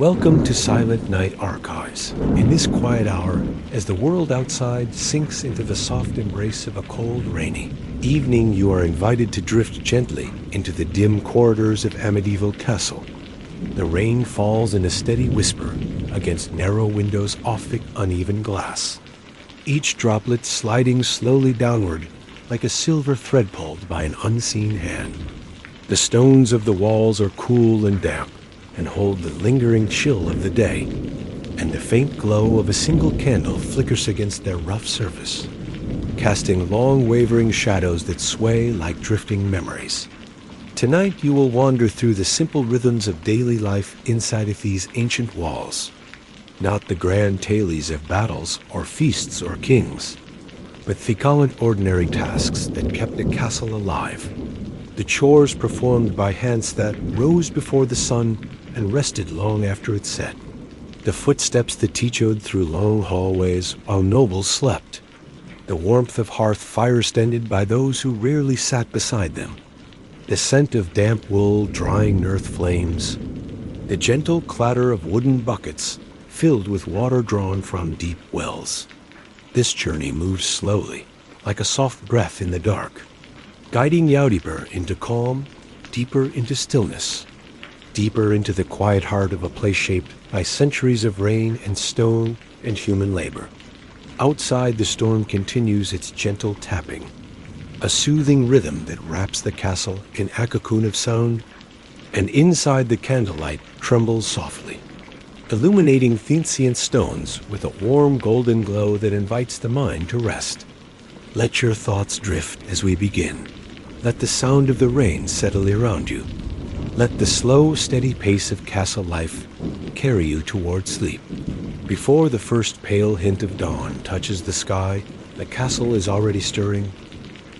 Welcome to Silent Night Archives. In this quiet hour, as the world outside sinks into the soft embrace of a cold, rainy evening, you are invited to drift gently into the dim corridors of Amityville Castle. The rain falls in a steady whisper against narrow windows of thick, uneven glass, each droplet sliding slowly downward like a silver thread pulled by an unseen hand. The stones of the walls are cool and damp, and hold the lingering chill of the day, and the faint glow of a single candle flickers against their rough surface, casting long wavering shadows that sway like drifting memories. Tonight you will wander through the simple rhythms of daily life inside of these ancient walls, not the grand tales of battles or feasts or kings, but the gallant ordinary tasks that kept the castle alive, the chores performed by hands that rose before the sun and rested long after it set, the footsteps that teetered through long hallways while nobles slept, the warmth of hearth fires tended by those who rarely sat beside them, the scent of damp wool drying earth flames, the gentle clatter of wooden buckets filled with water drawn from deep wells. This journey moves slowly, like a soft breath in the dark, guiding Yaudiper into calm, deeper into stillness, deeper into the quiet heart of a place shaped by centuries of rain and stone and human labor. Outside, the storm continues its gentle tapping, a soothing rhythm that wraps the castle in a cocoon of sound, and inside the candlelight trembles softly, illuminating Thencian stones with a warm golden glow that invites the mind to rest. Let your thoughts drift as we begin. Let the sound of the rain settle around you. Let the slow, steady pace of castle life carry you toward sleep. Before the first pale hint of dawn touches the sky, the castle is already stirring,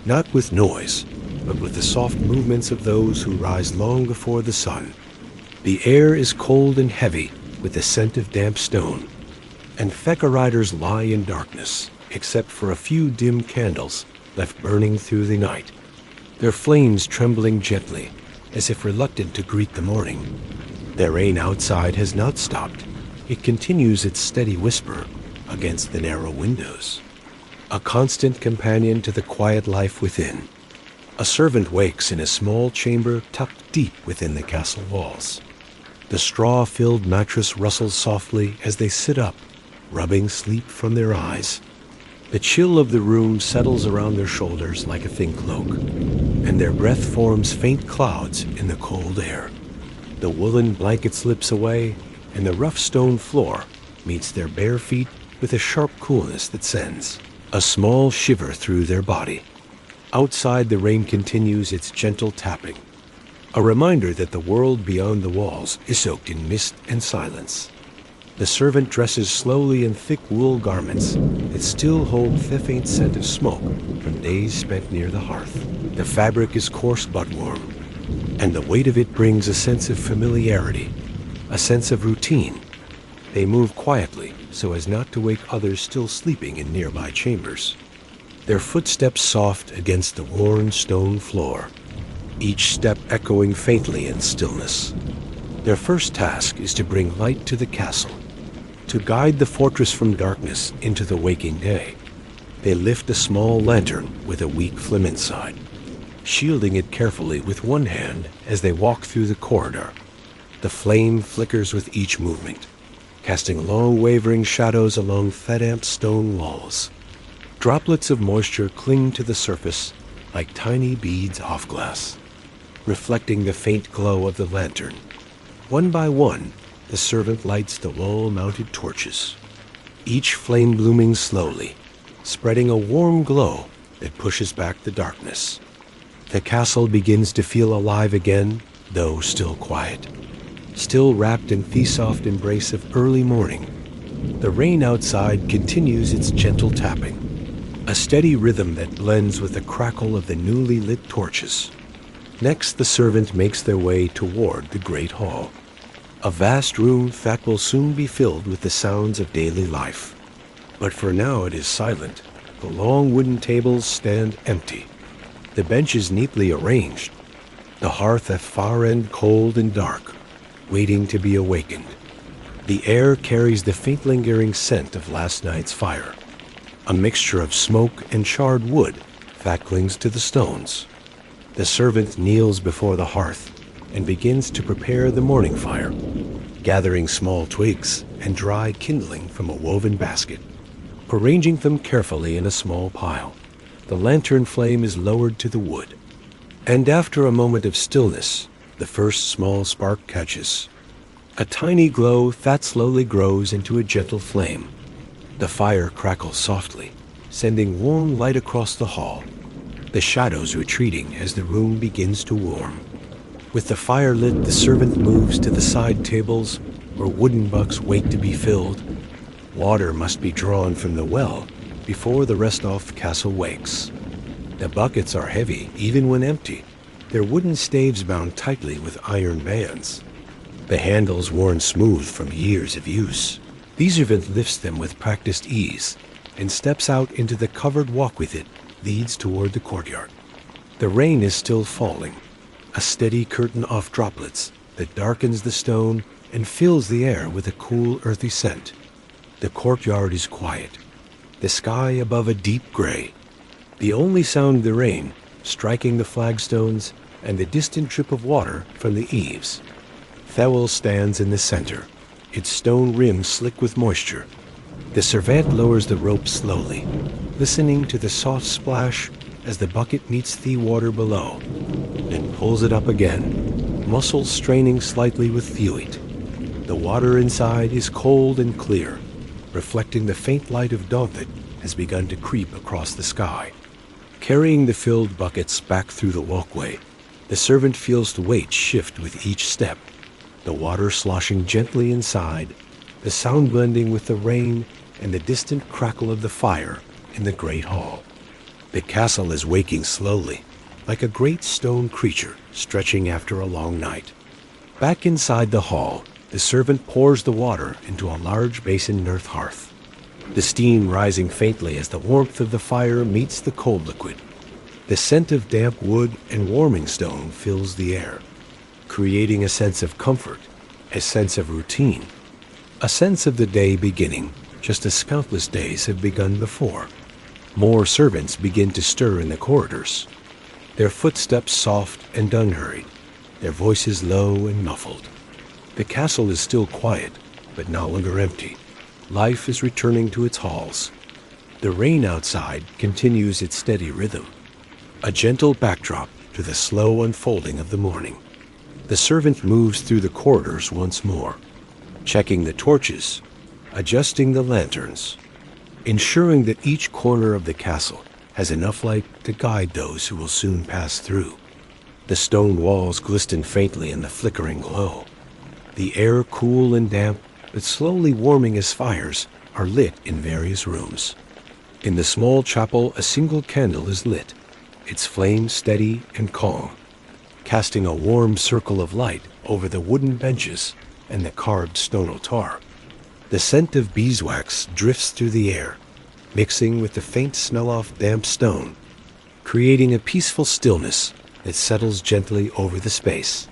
not with noise, but with the soft movements of those who rise long before the sun. The air is cold and heavy with the scent of damp stone, and Feka riders lie in darkness, except for a few dim candles left burning through the night, their flames trembling gently, as if reluctant to greet the morning. The rain outside has not stopped. It continues its steady whisper against the narrow windows, a constant companion to the quiet life within. A servant wakes in a small chamber tucked deep within the castle walls. The straw-filled mattress rustles softly as they sit up, rubbing sleep from their eyes. The chill of the room settles around their shoulders like a thin cloak, and their breath forms faint clouds in the cold air. The woolen blanket slips away, and the rough stone floor meets their bare feet with a sharp coolness that sends a small shiver through their body. Outside, the rain continues its gentle tapping, a reminder that the world beyond the walls is soaked in mist and silence. The servant dresses slowly in thick wool garments that still hold the faint scent of smoke from days spent near the hearth. The fabric is coarse but warm, and the weight of it brings a sense of familiarity, a sense of routine. They move quietly so as not to wake others still sleeping in nearby chambers, their footsteps soft against the worn stone floor, each step echoing faintly in stillness. Their first task is to bring light to the castle, to guide the fortress from darkness into the waking day. They lift a small lantern with a weak flame inside, shielding it carefully with one hand as they walk through the corridor. The flame flickers with each movement, casting long wavering shadows along damp stone walls. Droplets of moisture cling to the surface like tiny beads off glass, reflecting the faint glow of the lantern. One by one, the servant lights the wall-mounted torches, each flame blooming slowly, spreading a warm glow that pushes back the darkness. The castle begins to feel alive again, though still quiet, still wrapped in the soft embrace of early morning. The rain outside continues its gentle tapping, a steady rhythm that blends with the crackle of the newly lit torches. Next, the servant makes their way toward the great hall, a vast room that will soon be filled with the sounds of daily life. But for now it is silent. The long wooden tables stand empty, the benches neatly arranged, the hearth at far end cold and dark, waiting to be awakened. The air carries the faint lingering scent of last night's fire. A mixture of smoke and charred wood that clings to the stones. The servant kneels before the hearth and begins to prepare the morning fire, gathering small twigs and dry kindling from a woven basket. Arranging them carefully in a small pile, the lantern flame is lowered to the wood. And after a moment of stillness, the first small spark catches. A tiny glow that slowly grows into a gentle flame. The fire crackles softly, sending warm light across the hall, the shadows retreating as the room begins to warm. With the fire lit, the servant moves to the side tables where wooden buckets wait to be filled. Water must be drawn from the well before the rest of the castle wakes. The buckets are heavy even when empty, their wooden staves bound tightly with iron bands. The handles worn smooth from years of use. The servant lifts them with practiced ease and steps out into the covered walkway that leads toward the courtyard. The rain is still falling, a steady curtain of droplets that darkens the stone and fills the air with a cool, earthy scent. The courtyard is quiet, the sky above a deep gray. The only sound the rain, striking the flagstones, and the distant drip of water from the eaves. Thewel stands in the center, its stone rim slick with moisture. The servant lowers the rope slowly, listening to the soft splash as the bucket meets the water below, then pulls it up again, muscles straining slightly with fluid. The water inside is cold and clear, reflecting the faint light of dawn that has begun to creep across the sky. Carrying the filled buckets back through the walkway, the servant feels the weight shift with each step, the water sloshing gently inside, the sound blending with the rain and the distant crackle of the fire in the great hall. The castle is waking slowly, like a great stone creature stretching after a long night. Back inside the hall, the servant pours the water into a large basin earth hearth, the steam rising faintly as the warmth of the fire meets the cold liquid. The scent of damp wood and warming stone fills the air, creating a sense of comfort, a sense of routine, a sense of the day beginning, just as countless days have begun before. More servants begin to stir in the corridors, their footsteps soft and unhurried, their voices low and muffled. The castle is still quiet, but no longer empty. Life is returning to its halls. The rain outside continues its steady rhythm, a gentle backdrop to the slow unfolding of the morning. The servant moves through the corridors once more, checking the torches, adjusting the lanterns, ensuring that each corner of the castle has enough light to guide those who will soon pass through. The stone walls glisten faintly in the flickering glow. The air cool and damp, but slowly warming as fires are lit in various rooms. In the small chapel, a single candle is lit, its flame steady and calm, casting a warm circle of light over the wooden benches and the carved stone altar. The scent of beeswax drifts through the air, mixing with the faint smell of damp stone, creating a peaceful stillness that settles gently over the space.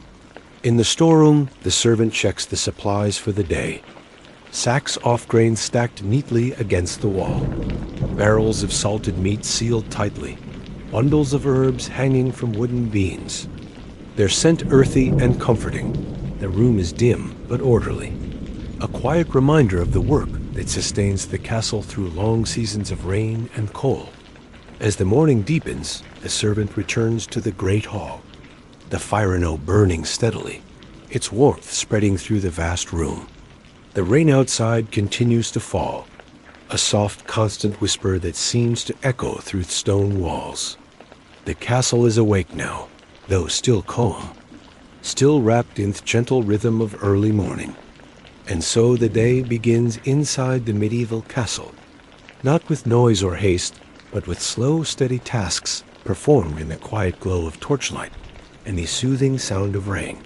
In the storeroom, the servant checks the supplies for the day. Sacks of grain stacked neatly against the wall, barrels of salted meat sealed tightly, bundles of herbs hanging from wooden beams. Their scent earthy and comforting. The room is dim but orderly, a quiet reminder of the work that sustains the castle through long seasons of rain and cold. As the morning deepens, the servant returns to the great hall, the fire burning steadily, its warmth spreading through the vast room. The rain outside continues to fall, a soft, constant whisper that seems to echo through stone walls. The castle is awake now, though still calm, still wrapped in the gentle rhythm of early morning. And so the day begins inside the medieval castle, not with noise or haste, but with slow, steady tasks performed in the quiet glow of torchlight and the soothing sound of rain.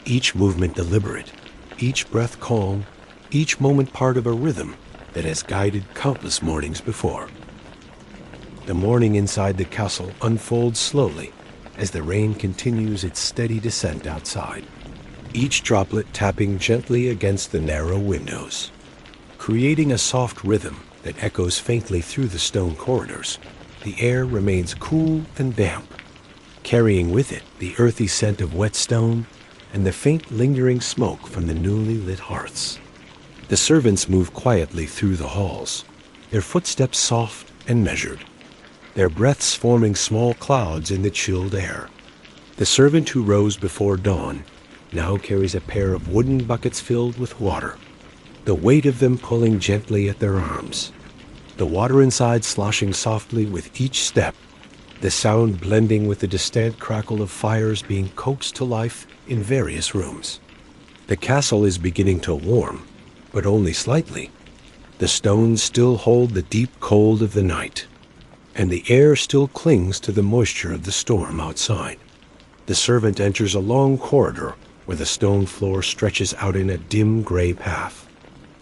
Each movement deliberate, each breath calm, each moment part of a rhythm that has guided countless mornings before. The morning inside the castle unfolds slowly as the rain continues its steady descent outside. each droplet tapping gently against the narrow windows, creating a soft rhythm that echoes faintly through the stone corridors. The air remains cool and damp, carrying with it the earthy scent of wet stone and the faint lingering smoke from the newly lit hearths. The servants move quietly through the halls, their footsteps soft and measured, their breaths forming small clouds in the chilled air. The servant who rose before dawn now carries a pair of wooden buckets filled with water, the weight of them pulling gently at their arms, the water inside sloshing softly with each step, the sound blending with the distant crackle of fires being coaxed to life in various rooms. The castle is beginning to warm, but only slightly. The stones still hold the deep cold of the night, and the air still clings to the moisture of the storm outside. The servant enters a long corridor where the stone floor stretches out in a dim gray path,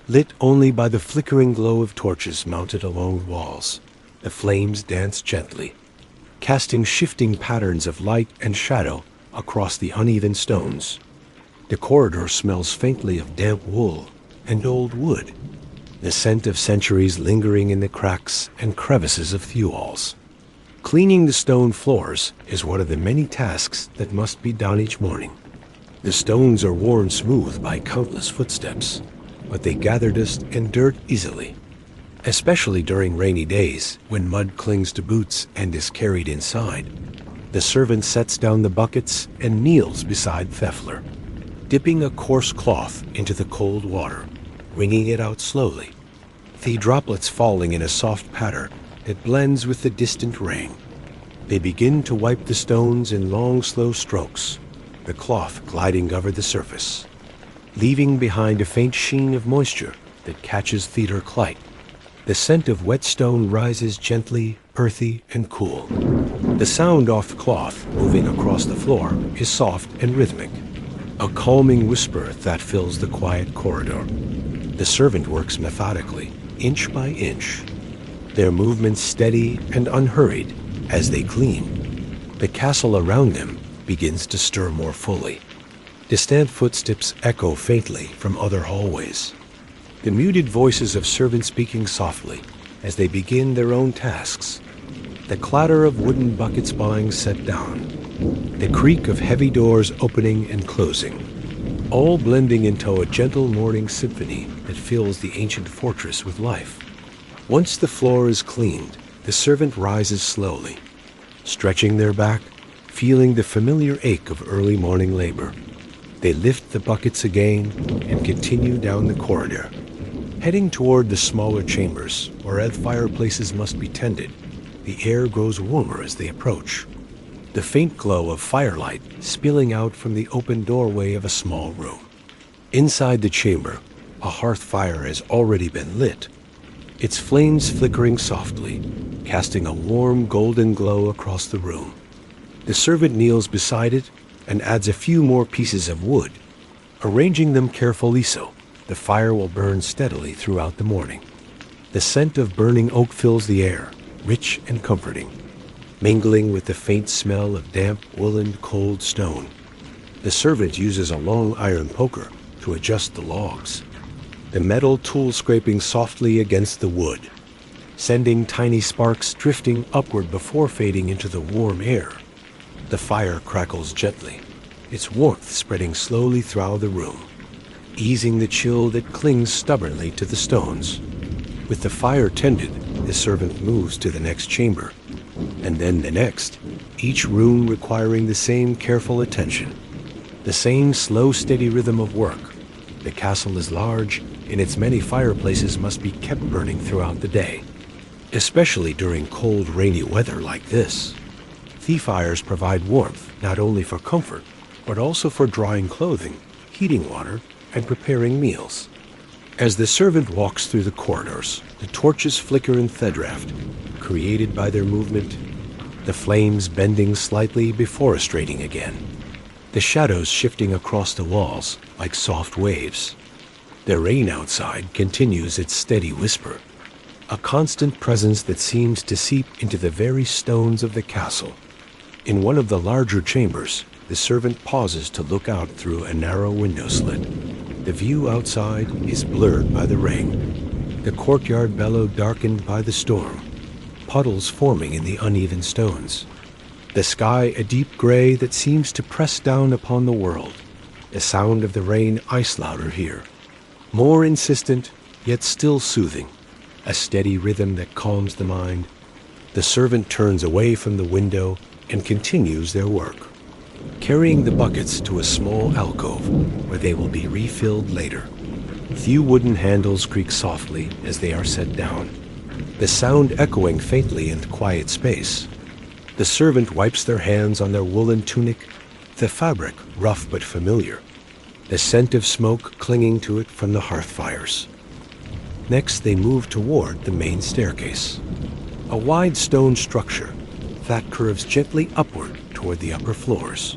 lit only by the flickering glow of torches mounted along the walls. The flames dance gently, casting shifting patterns of light and shadow across the uneven stones. The corridor smells faintly of damp wool and old wood, the scent of centuries lingering in the cracks and crevices of the walls. Cleaning the stone floors is one of the many tasks that must be done each morning. The stones are worn smooth by countless footsteps, but they gather dust and dirt easily, especially during rainy days when mud clings to boots and is carried inside. The servant sets down the buckets and kneels beside Pfeffler, dipping a coarse cloth into the cold water, wringing it out slowly, the droplets falling in a soft patter that blends with the distant rain. They begin to wipe the stones in long, slow strokes, the cloth gliding over the surface, leaving behind a faint sheen of moisture that catches theater light. The scent of wet stone rises gently, earthy, and cool. The sound off the cloth moving across the floor is soft and rhythmic, a calming whisper that fills the quiet corridor. The servant works methodically, inch by inch, their movements steady and unhurried as they clean. The castle around them begins to stir more fully. Distant footsteps echo faintly from other hallways, the muted voices of servants speaking softly as they begin their own tasks, the clatter of wooden buckets being set down, the creak of heavy doors opening and closing, all blending into a gentle morning symphony that fills the ancient fortress with life. Once the floor is cleaned, the servant rises slowly, stretching their back, feeling the familiar ache of early morning labor. They lift the buckets again and continue down the corridor, heading toward the smaller chambers where fireplaces must be tended. The air grows warmer as they approach, the faint glow of firelight spilling out from the open doorway of a small room. Inside the chamber, a hearth fire has already been lit, its flames flickering softly, casting a warm golden glow across the room. The servant kneels beside it and adds a few more pieces of wood, arranging them carefully so the fire will burn steadily throughout the morning. The scent of burning oak fills the air, rich and comforting, mingling with the faint smell of damp, woolen, cold stone. The servant uses a long iron poker to adjust the logs, the metal tool scraping softly against the wood, sending tiny sparks drifting upward before fading into the warm air. The fire crackles gently, its warmth spreading slowly throughout the room, easing the chill that clings stubbornly to the stones. With the fire tended, the servant moves to the next chamber, and then the next, each room requiring the same careful attention, the same slow, steady rhythm of work. The castle is large, and its many fireplaces must be kept burning throughout the day, especially during cold, rainy weather like this. The fires provide warmth not only for comfort, but also for drying clothing, heating water, and preparing meals. As the servant walks through the corridors, the torches flicker in the draft, created by their movement, the flames bending slightly before straining again, the shadows shifting across the walls like soft waves. The rain outside continues its steady whisper, a constant presence that seems to seep into the very stones of the castle. In one of the larger chambers, the the servant pauses to look out through a narrow window slit. The view outside is blurred by the rain, the courtyard below darkened by the storm, puddles forming in the uneven stones. The sky a deep gray that seems to press down upon the world. The sound of the rain ice louder here, more insistent, yet still soothing, a steady rhythm that calms the mind. The servant turns away from the window and continues their work, carrying the buckets to a small alcove where they will be refilled later. Few wooden handles creak softly as they are set down, the sound echoing faintly in the quiet space. The servant wipes their hands on their woolen tunic, the fabric rough but familiar, the scent of smoke clinging to it from the hearth fires. Next, they move toward the main staircase, a wide stone structure that curves gently upward toward the upper floors.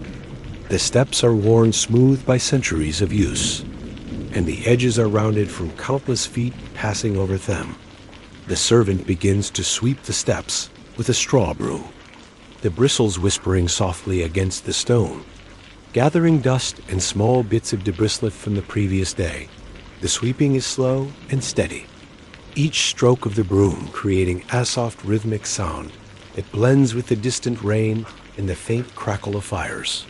The steps are worn smooth by centuries of use, and the edges are rounded from countless feet passing over them. The servant begins to sweep the steps with a straw broom, the bristles whispering softly against the stone, gathering dust and small bits of debris from the previous day. The sweeping is slow and steady, each stroke of the broom creating a soft rhythmic sound that blends with the distant rain and the faint crackle of fires.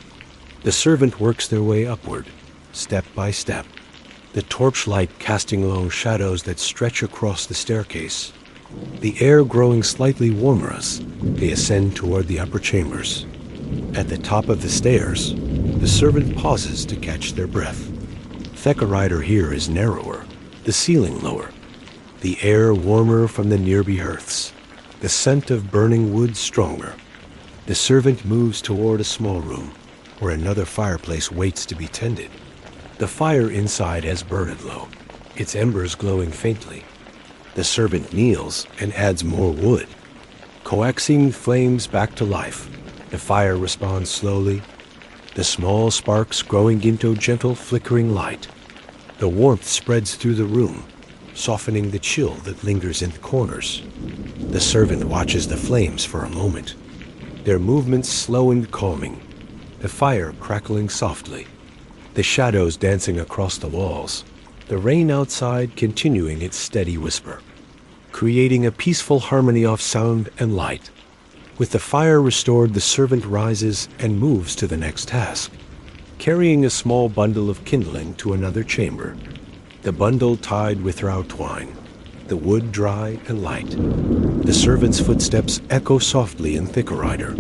The servant works their way upward, step by step, the torchlight casting long shadows that stretch across the staircase, the air growing slightly warmer as they ascend toward the upper chambers. At the top of the stairs, the servant pauses to catch their breath. The corridor here is narrower, the ceiling lower, the air warmer from the nearby hearths, the scent of burning wood stronger. The servant moves toward a small room where another fireplace waits to be tended. The fire inside has burned low, its embers glowing faintly. The servant kneels and adds more wood, coaxing flames back to life. The fire responds slowly, the small sparks growing into gentle flickering light. The warmth spreads through the room, softening the chill that lingers in the corners. The servant watches the flames for a moment, their movements slow and calming, the fire crackling softly, the shadows dancing across the walls, the rain outside continuing its steady whisper, creating a peaceful harmony of sound and light. With the fire restored, the servant rises and moves to the next task, carrying a small bundle of kindling to another chamber, the bundle tied with raw twine, the wood dry and light. The servant's footsteps echo softly in the corridor,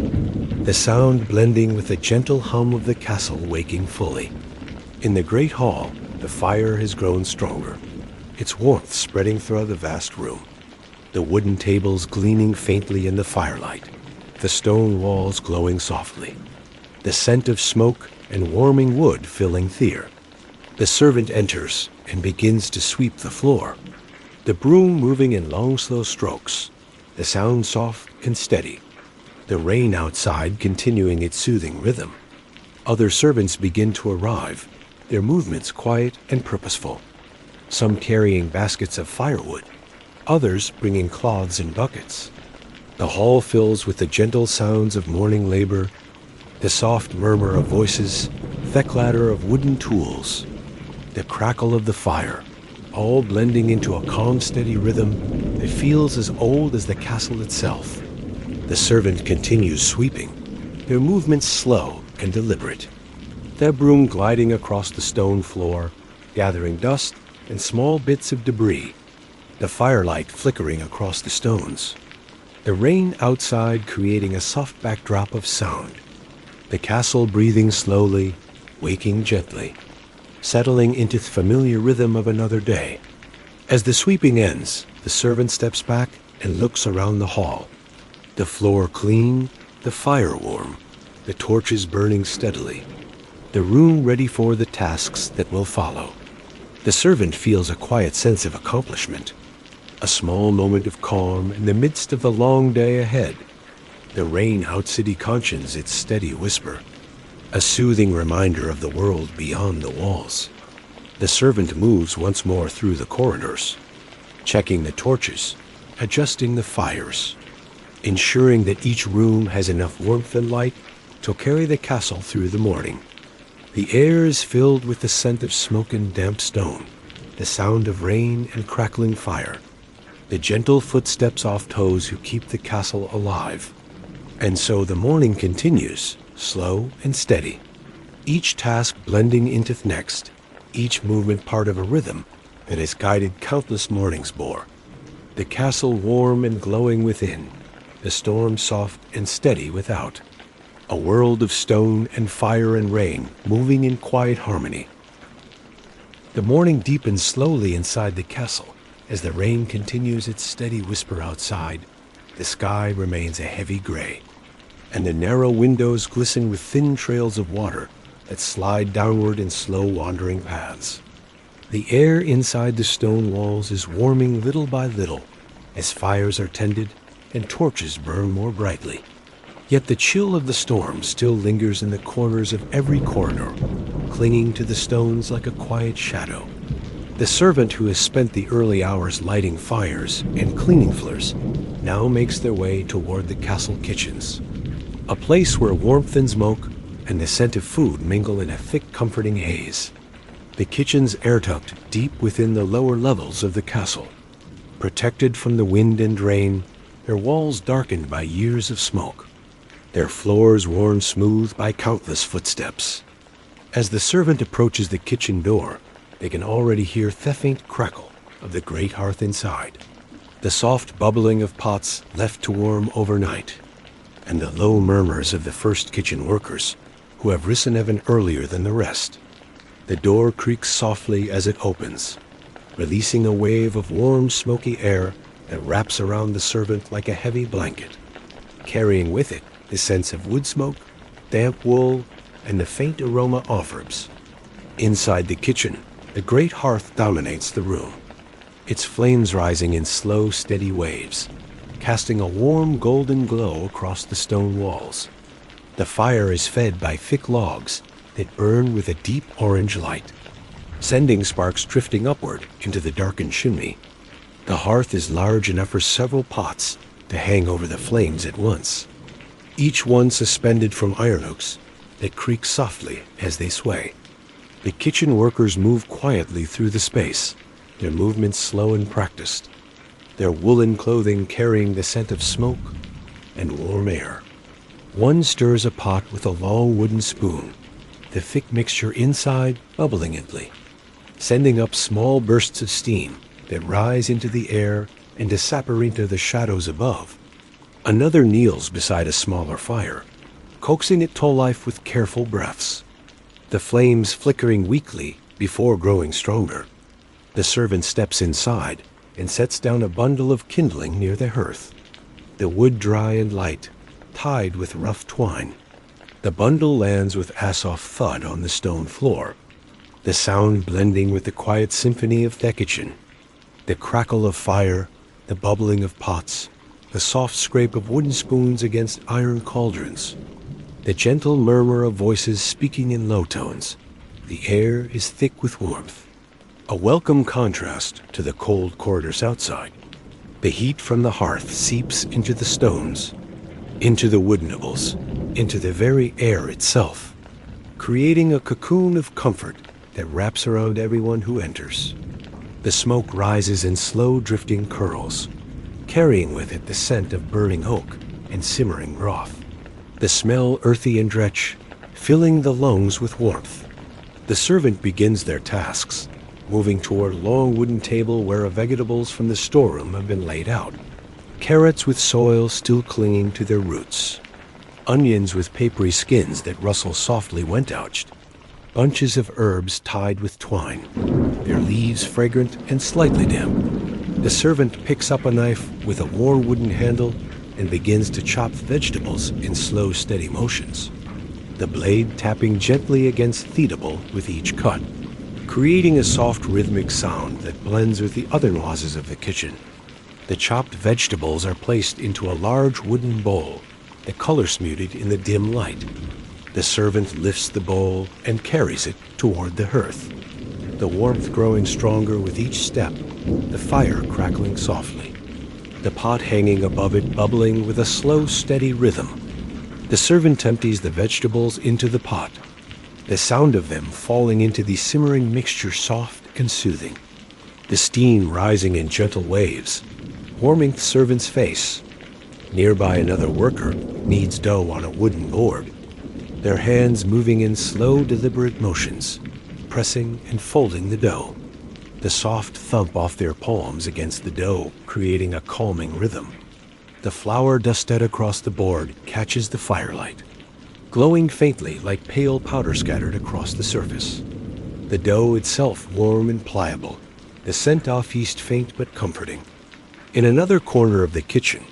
the sound blending with the gentle hum of the castle waking fully. In the great hall, the fire has grown stronger, its warmth spreading through the vast room, the wooden tables gleaming faintly in the firelight, the stone walls glowing softly, the scent of smoke and warming wood filling the air. The servant enters and begins to sweep the floor, the broom moving in long, slow strokes, the sound soft and steady, the rain outside continuing its soothing rhythm. Other servants begin to arrive, their movements quiet and purposeful, some carrying baskets of firewood, others bringing cloths and buckets. The hall fills with the gentle sounds of morning labor, the soft murmur of voices, the clatter of wooden tools, the crackle of the fire, all blending into a calm, steady rhythm that feels as old as the castle itself. The servant continues sweeping, their movements slow and deliberate, their broom gliding across the stone floor, gathering dust and small bits of debris, the firelight flickering across the stones, the rain outside creating a soft backdrop of sound, the castle breathing slowly, waking gently, settling into the familiar rhythm of another day. As the sweeping ends, the servant steps back and looks around the hall, the floor clean, the fire warm, the torches burning steadily, the room ready for the tasks that will follow. The servant feels a quiet sense of accomplishment, a small moment of calm in the midst of the long day ahead. The rain out-city conscience its steady whisper, a soothing reminder of the world beyond the walls. The servant moves once more through the corridors, checking the torches, adjusting the fires, ensuring that each room has enough warmth and light to carry the castle through the morning. The air is filled with the scent of smoke and damp stone, the sound of rain and crackling fire, the gentle footsteps off toes who keep the castle alive. And so the morning continues, slow and steady, each task blending into the next, each movement part of a rhythm that has guided countless mornings before. The castle warm and glowing within, the storm soft and steady without. A world of stone and fire and rain moving in quiet harmony. The morning deepens slowly inside the castle as the rain continues its steady whisper outside. The sky remains a heavy gray, and the narrow windows glisten with thin trails of water that slide downward in slow wandering paths. The air inside the stone walls is warming little by little as fires are tended and torches burn more brightly. Yet the chill of the storm still lingers in the corners of every corridor, clinging to the stones like a quiet shadow. The servant who has spent the early hours lighting fires and cleaning floors now makes their way toward the castle kitchens, a place where warmth and smoke and the scent of food mingle in a thick, comforting haze. The kitchens air-tucked deep within the lower levels of the castle, protected from the wind and rain, their walls darkened by years of smoke, their floors worn smooth by countless footsteps. As the servant approaches the kitchen door, they can already hear the faint crackle of the great hearth inside, the soft bubbling of pots left to warm overnight, and the low murmurs of the first kitchen workers who have risen even earlier than the rest. The door creaks softly as it opens, releasing a wave of warm, smoky air that wraps around the servant like a heavy blanket, carrying with it the sense of wood smoke, damp wool, and the faint aroma of herbs. Inside the kitchen, the great hearth dominates the room, its flames rising in slow, steady waves, casting a warm golden glow across the stone walls. The fire is fed by thick logs that burn with a deep orange light, sending sparks drifting upward into the darkened chimney. The hearth is large enough for several pots to hang over the flames at once, each one suspended from iron hooks that creak softly as they sway. The kitchen workers move quietly through the space, their movements slow and practiced, their woolen clothing carrying the scent of smoke and warm air. One stirs a pot with a long wooden spoon, the thick mixture inside bubbling gently, sending up small bursts of steam that rise into the air and disappear into the shadows above. Another kneels beside a smaller fire, coaxing it to life with careful breaths, the flames flickering weakly before growing stronger. The servant steps inside and sets down a bundle of kindling near the hearth, the wood dry and light, tied with rough twine. The bundle lands with a soft thud on the stone floor, the sound blending with the quiet symphony of the kitchen, the crackle of fire, the bubbling of pots, the soft scrape of wooden spoons against iron cauldrons, the gentle murmur of voices speaking in low tones. The air is thick with warmth, a welcome contrast to the cold corridors outside. The heat from the hearth seeps into the stones, into the wood nibbles, into the very air itself, creating a cocoon of comfort that wraps around everyone who enters. The smoke rises in slow drifting curls, carrying with it the scent of burning oak and simmering broth. The smell earthy and dretch, filling the lungs with warmth. The servant begins their tasks, moving toward a long wooden table where vegetables from the storeroom have been laid out. Carrots with soil still clinging to their roots. Onions with papery skins that rustle softly when touched. Bunches of herbs tied with twine, their leaves fragrant and slightly damp. The servant picks up a knife with a worn wooden handle and begins to chop vegetables in slow, steady motions, the blade tapping gently against the table with each cut, creating a soft rhythmic sound that blends with the other noises of the kitchen. The chopped vegetables are placed into a large wooden bowl, the color smuted in the dim light. The servant lifts the bowl and carries it toward the hearth, the warmth growing stronger with each step, the fire crackling softly, the pot hanging above it bubbling with a slow, steady rhythm. The servant empties the vegetables into the pot, the sound of them falling into the simmering mixture soft and soothing. The steam rising in gentle waves, warming the servant's face. Nearby another worker kneads dough on a wooden board, their hands moving in slow, deliberate motions, pressing and folding the dough. The soft thump off their palms against the dough, creating a calming rhythm. The flour dusted across the board catches the firelight, glowing faintly like pale powder scattered across the surface. The dough itself warm and pliable, the scent off yeast faint but comforting. In another corner of the kitchen,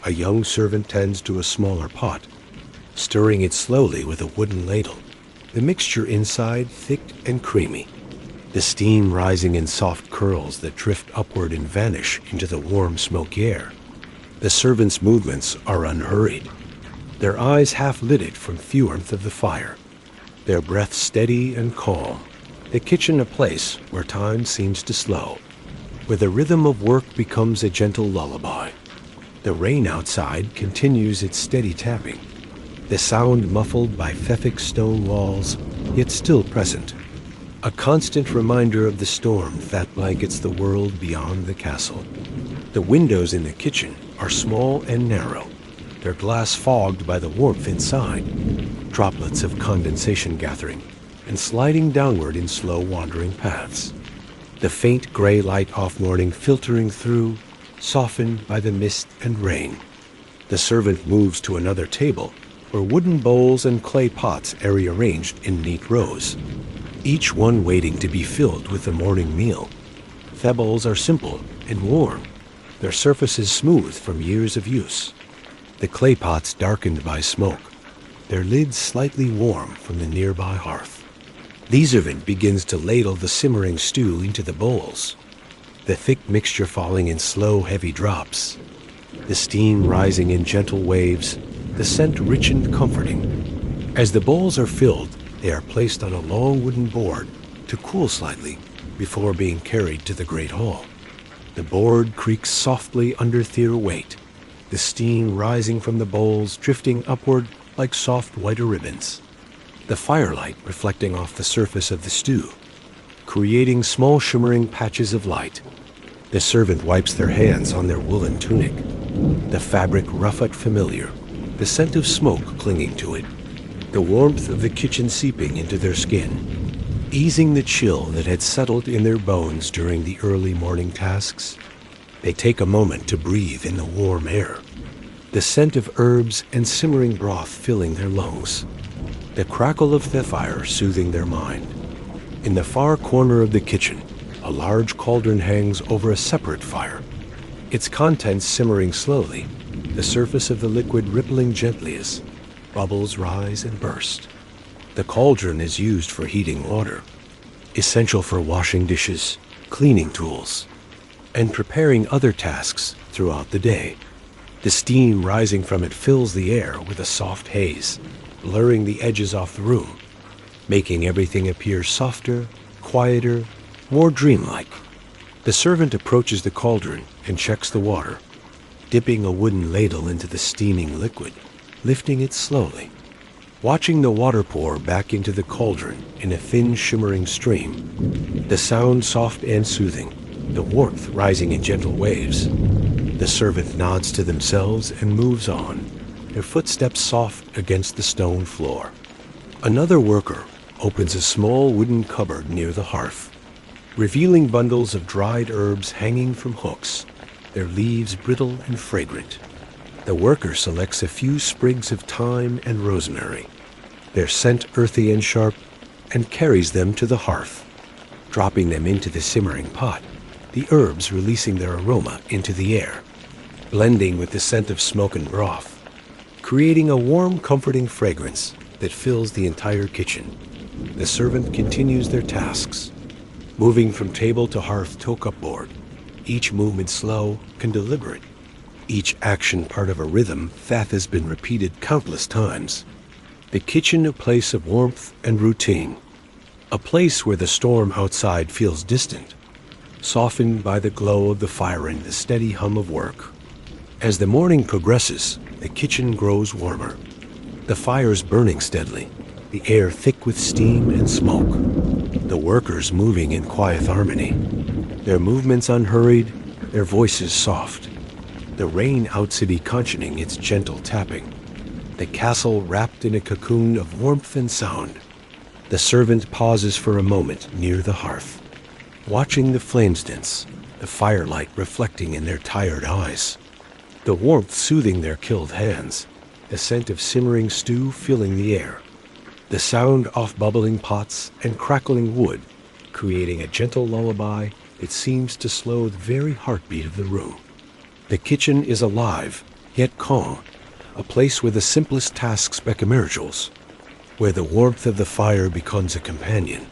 a young servant tends to a smaller pot, stirring it slowly with a wooden ladle, the mixture inside thick and creamy, the steam rising in soft curls that drift upward and vanish into the warm, smoky air. The servants' movements are unhurried, their eyes half-lidded from the warmth of the fire, their breath steady and calm, the kitchen a place where time seems to slow, where the rhythm of work becomes a gentle lullaby. The rain outside continues its steady tapping, the sound muffled by Pfeffic stone walls, yet still present, a constant reminder of the storm that blankets the world beyond the castle. The windows in the kitchen are small and narrow, their glass fogged by the warmth inside, droplets of condensation gathering and sliding downward in slow wandering paths. The faint gray light off morning filtering through, softened by the mist and rain. The servant moves to another table where wooden bowls and clay pots are rearranged in neat rows, each one waiting to be filled with the morning meal. The bowls are simple and warm, their surfaces smooth from years of use. The clay pots darkened by smoke, their lids slightly warm from the nearby hearth. The servant begins to ladle the simmering stew into the bowls, the thick mixture falling in slow, heavy drops, the steam rising in gentle waves, the scent rich and comforting. As the bowls are filled, they are placed on a long wooden board to cool slightly before being carried to the great hall. The board creaks softly under their weight, the steam rising from the bowls drifting upward like soft white ribbons, the firelight reflecting off the surface of the stew, creating small shimmering patches of light. The servant wipes their hands on their woolen tunic, the fabric rough but familiar, the scent of smoke clinging to it, the warmth of the kitchen seeping into their skin, easing the chill that had settled in their bones during the early morning tasks. They take a moment to breathe in the warm air, the scent of herbs and simmering broth filling their lungs, the crackle of the fire soothing their mind. In the far corner of the kitchen, a large cauldron hangs over a separate fire, its contents simmering slowly, the surface of the liquid rippling gently as bubbles rise and burst. The cauldron is used for heating water, essential for washing dishes, cleaning tools, and preparing other tasks throughout the day. The steam rising from it fills the air with a soft haze, blurring the edges off the room, making everything appear softer, quieter, more dreamlike. The servant approaches the cauldron and checks the water, dipping a wooden ladle into the steaming liquid, lifting it slowly, watching the water pour back into the cauldron in a thin shimmering stream, the sound soft and soothing, the warmth rising in gentle waves. The servant nods to themselves and moves on, their footsteps soft against the stone floor. Another worker opens a small wooden cupboard near the hearth, revealing bundles of dried herbs hanging from hooks, their leaves brittle and fragrant. The worker selects a few sprigs of thyme and rosemary, their scent earthy and sharp, and carries them to the hearth, dropping them into the simmering pot, the herbs releasing their aroma into the air, blending with the scent of smoke and broth, creating a warm, comforting fragrance that fills the entire kitchen. The servant continues their tasks, moving from table to hearth to cupboard, each movement slow and deliberate, each action part of a rhythm that has been repeated countless times. The kitchen a place of warmth and routine, a place where the storm outside feels distant, softened by the glow of the fire and the steady hum of work. As the morning progresses, the kitchen grows warmer. The fire's burning steadily, the air thick with steam and smoke. The workers moving in quiet harmony, their movements unhurried, their voices soft. The rain out city cushioning its gentle tapping. The castle wrapped in a cocoon of warmth and sound. The servant pauses for a moment near the hearth, watching the flames dance, the firelight reflecting in their tired eyes, the warmth soothing their killed hands, the scent of simmering stew filling the air, the sound of bubbling pots and crackling wood, creating a gentle lullaby that seems to slow the very heartbeat of the room. The kitchen is alive, yet calm, a place where the simplest tasks become rituals, where the warmth of the fire becomes a companion,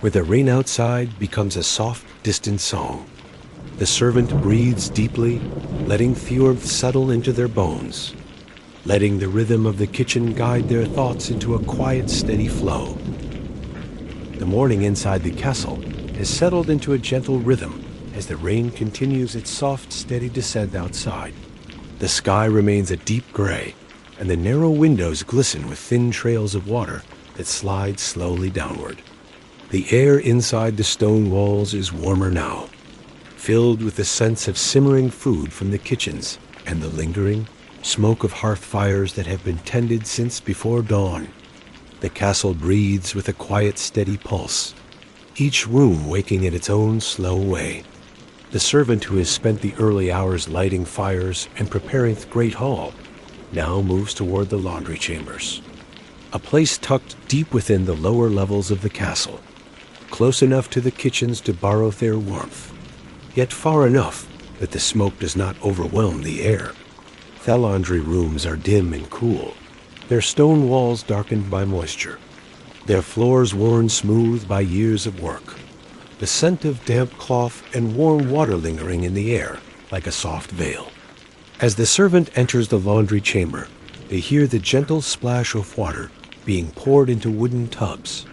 where the rain outside becomes a soft, distant song. The servant breathes deeply, letting the warmth settle into their bones, letting the rhythm of the kitchen guide their thoughts into a quiet, steady flow. The morning inside the castle has settled into a gentle rhythm as the rain continues its soft, steady descent outside. The sky remains a deep gray, and the narrow windows glisten with thin trails of water that slide slowly downward. The air inside the stone walls is warmer now, filled with the sense of simmering food from the kitchens and the lingering smoke of hearth fires that have been tended since before dawn. The castle breathes with a quiet, steady pulse, each room waking in its own slow way. The servant who has spent the early hours lighting fires and preparing the great hall now moves toward the laundry chambers, a place tucked deep within the lower levels of the castle, close enough to the kitchens to borrow their warmth, yet far enough that the smoke does not overwhelm the air. The laundry rooms are dim and cool, their stone walls darkened by moisture, their floors worn smooth by years of work, the scent of damp cloth and warm water lingering in the air like a soft veil. As the servant enters the laundry chamber, they hear the gentle splash of water being poured into wooden tubs,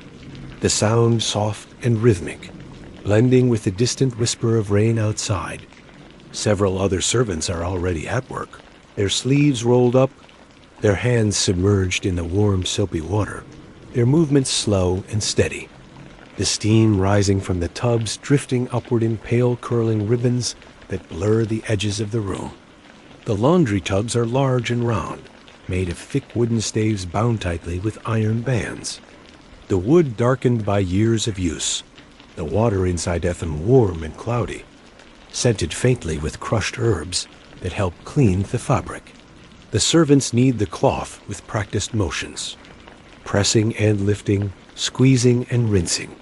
the sound soft and rhythmic, blending with the distant whisper of rain outside. Several other servants are already at work, their sleeves rolled up, their hands submerged in the warm, soapy water, their movements slow and steady. The steam rising from the tubs drifting upward in pale curling ribbons that blur the edges of the room. The laundry tubs are large and round, made of thick wooden staves bound tightly with iron bands. The wood darkened by years of use, the water inside them warm and cloudy, scented faintly with crushed herbs that help clean the fabric. The servants knead the cloth with practiced motions, pressing and lifting, squeezing and rinsing.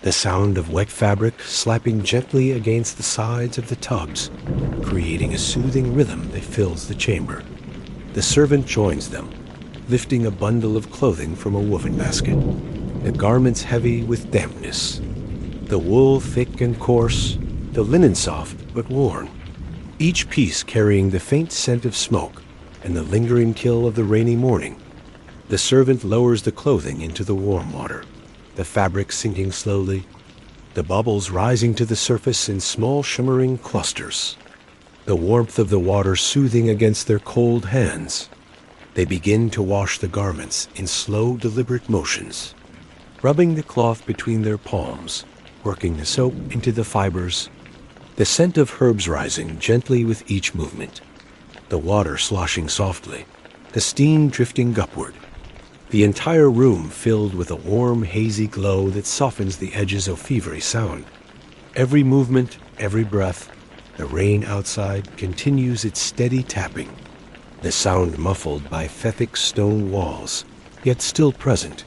The sound of wet fabric slapping gently against the sides of the tubs, creating a soothing rhythm that fills the chamber. The servant joins them, lifting a bundle of clothing from a woven basket, the garments heavy with dampness, the wool thick and coarse, the linen soft but worn, each piece carrying the faint scent of smoke and the lingering chill of the rainy morning. The servant lowers the clothing into the warm water, the fabric sinking slowly, the bubbles rising to the surface in small shimmering clusters, the warmth of the water soothing against their cold hands. They begin to wash the garments in slow, deliberate motions, rubbing the cloth between their palms, working the soap into the fibers, the scent of herbs rising gently with each movement, the water sloshing softly, the steam drifting upward. The entire room filled with a warm, hazy glow that softens the edges of feverish sound. Every movement, every breath, the rain outside continues its steady tapping, the sound muffled by thick stone walls, yet still present,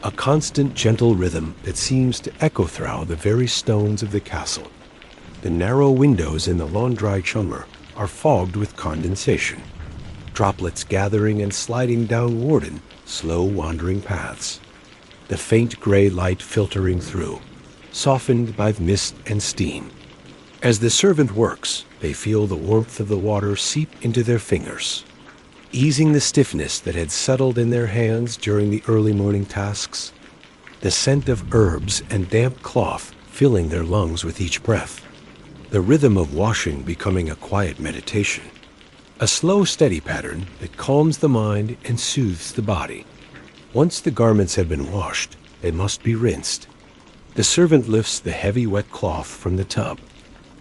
a constant gentle rhythm that seems to echo through the very stones of the castle. The narrow windows in the laundry chamber are fogged with condensation, droplets gathering and sliding downward in slow wandering paths, the faint gray light filtering through, softened by mist and steam. As the servant works, they feel the warmth of the water seep into their fingers, easing the stiffness that had settled in their hands during the early morning tasks, the scent of herbs and damp cloth filling their lungs with each breath, the rhythm of washing becoming a quiet meditation, A slow, steady pattern that calms the mind and soothes the body. Once the garments have been washed, they must be rinsed. The servant lifts the heavy wet cloth from the tub,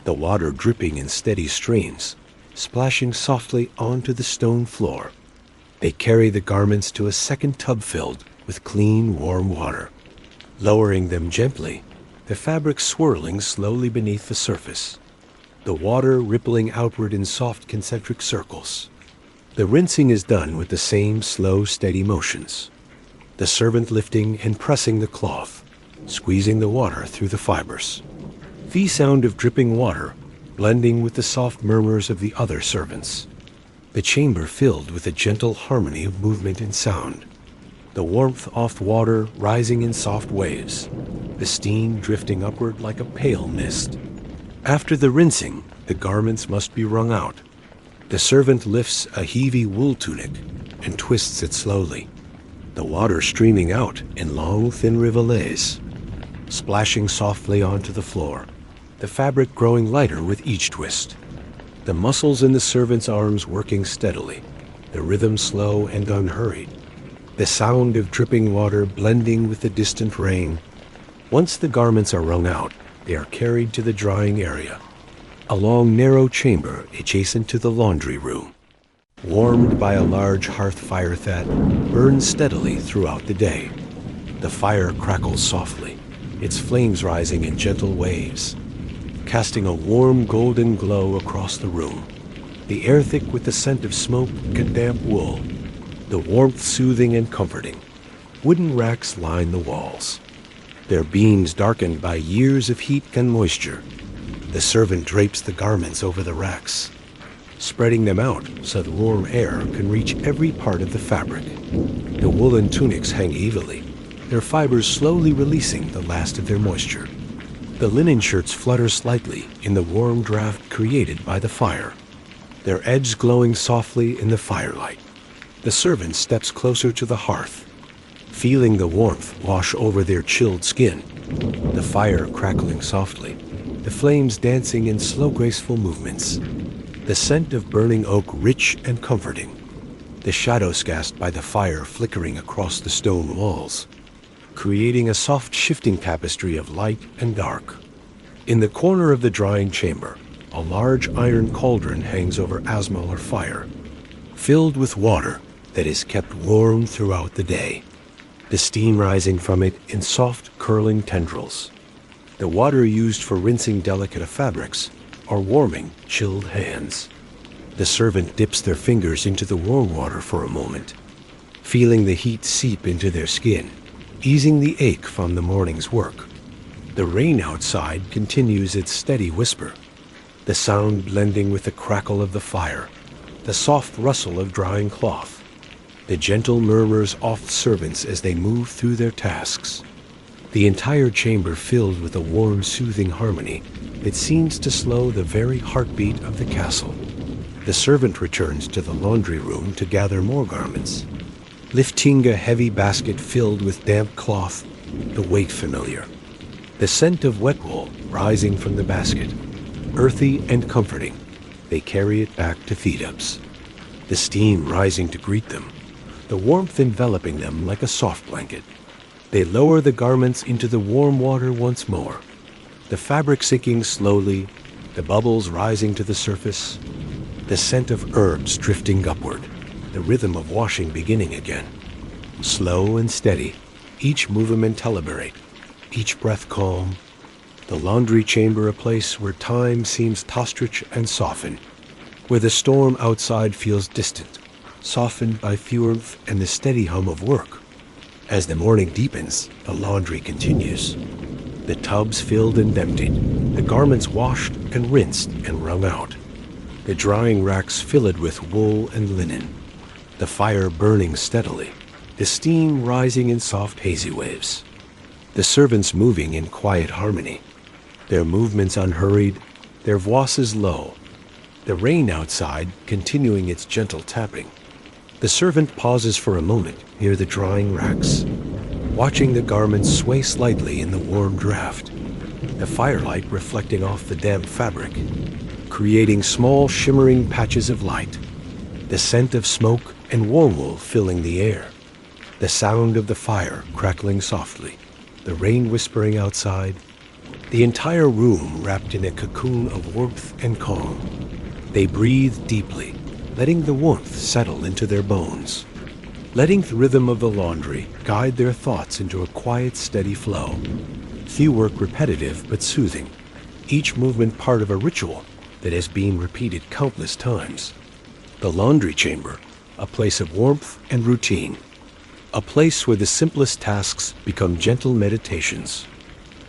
the water dripping in steady streams, splashing softly onto the stone floor. They carry the garments to a second tub filled with clean, warm water, lowering them gently, the fabric swirling slowly beneath the surface, the water rippling outward in soft concentric circles. The rinsing is done with the same slow, steady motions, the servant lifting and pressing the cloth, squeezing the water through the fibers. The sound of dripping water blending with the soft murmurs of the other servants. The chamber filled with a gentle harmony of movement and sound. The warmth off water rising in soft waves, the steam drifting upward like a pale mist. After the rinsing, the garments must be wrung out. The servant lifts a heavy wool tunic and twists it slowly, the water streaming out in long, thin rivulets, splashing softly onto the floor, the fabric growing lighter with each twist. The muscles in the servant's arms working steadily, the rhythm slow and unhurried, the sound of dripping water blending with the distant rain. Once the garments are wrung out, they are carried to the drying area, a long, narrow chamber adjacent to the laundry room. Warmed by a large hearth fire that burns steadily throughout the day. The fire crackles softly, its flames rising in gentle waves, casting a warm golden glow across the room. The air thick with the scent of smoke and damp wool, the warmth soothing and comforting. Wooden racks line the walls, their beams darkened by years of heat and moisture. The servant drapes the garments over the racks, spreading them out so the warm air can reach every part of the fabric. The woolen tunics hang evenly, their fibers slowly releasing the last of their moisture. The linen shirts flutter slightly in the warm draft created by the fire, their edges glowing softly in the firelight. The servant steps closer to the hearth, feeling the warmth wash over their chilled skin, the fire crackling softly, the flames dancing in slow, graceful movements, the scent of burning oak rich and comforting, the shadows cast by the fire flickering across the stone walls, creating a soft shifting tapestry of light and dark. In the corner of the drying chamber, a large iron cauldron hangs over asmal or fire, filled with water that is kept warm throughout the day, the steam rising from it in soft, curling tendrils. The water used for rinsing delicate fabrics or warming chilled hands. The servant dips their fingers into the warm water for a moment, feeling the heat seep into their skin, easing the ache from the morning's work. The rain outside continues its steady whisper, the sound blending with the crackle of the fire, the soft rustle of drying cloth, the gentle murmurs off the servants as they move through their tasks. The entire chamber filled with a warm, soothing harmony that seems to slow the very heartbeat of the castle. The servant returns to the laundry room to gather more garments, lifting a heavy basket filled with damp cloth, the weight familiar. The scent of wet wool rising from the basket, earthy and comforting. They carry it back to feed-ups, the steam rising to greet them, the warmth enveloping them like a soft blanket. They lower the garments into the warm water once more, the fabric sinking slowly, the bubbles rising to the surface, the scent of herbs drifting upward, the rhythm of washing beginning again. Slow and steady, each movement deliberate, each breath calm. The laundry chamber a place where time seems to stretch and soften, where the storm outside feels distant, softened by warmth and the steady hum of work. As the morning deepens, the laundry continues. The tubs filled and emptied, the garments washed and rinsed and wrung out, the drying racks filled with wool and linen, the fire burning steadily, the steam rising in soft hazy waves, the servants moving in quiet harmony, their movements unhurried, their voices low, the rain outside continuing its gentle tapping. The servant pauses for a moment near the drying racks, watching the garments sway slightly in the warm draft, the firelight reflecting off the damp fabric, creating small shimmering patches of light. the scent of smoke and wormwood filling the air, the sound of the fire crackling softly, the rain whispering outside, the entire room wrapped in a cocoon of warmth and calm. They breathe deeply, letting the warmth settle into their bones, letting the rhythm of the laundry guide their thoughts into a quiet, steady flow. Few work repetitive but soothing, each movement part of a ritual that has been repeated countless times. The laundry chamber, a place of warmth and routine, a place where the simplest tasks become gentle meditations.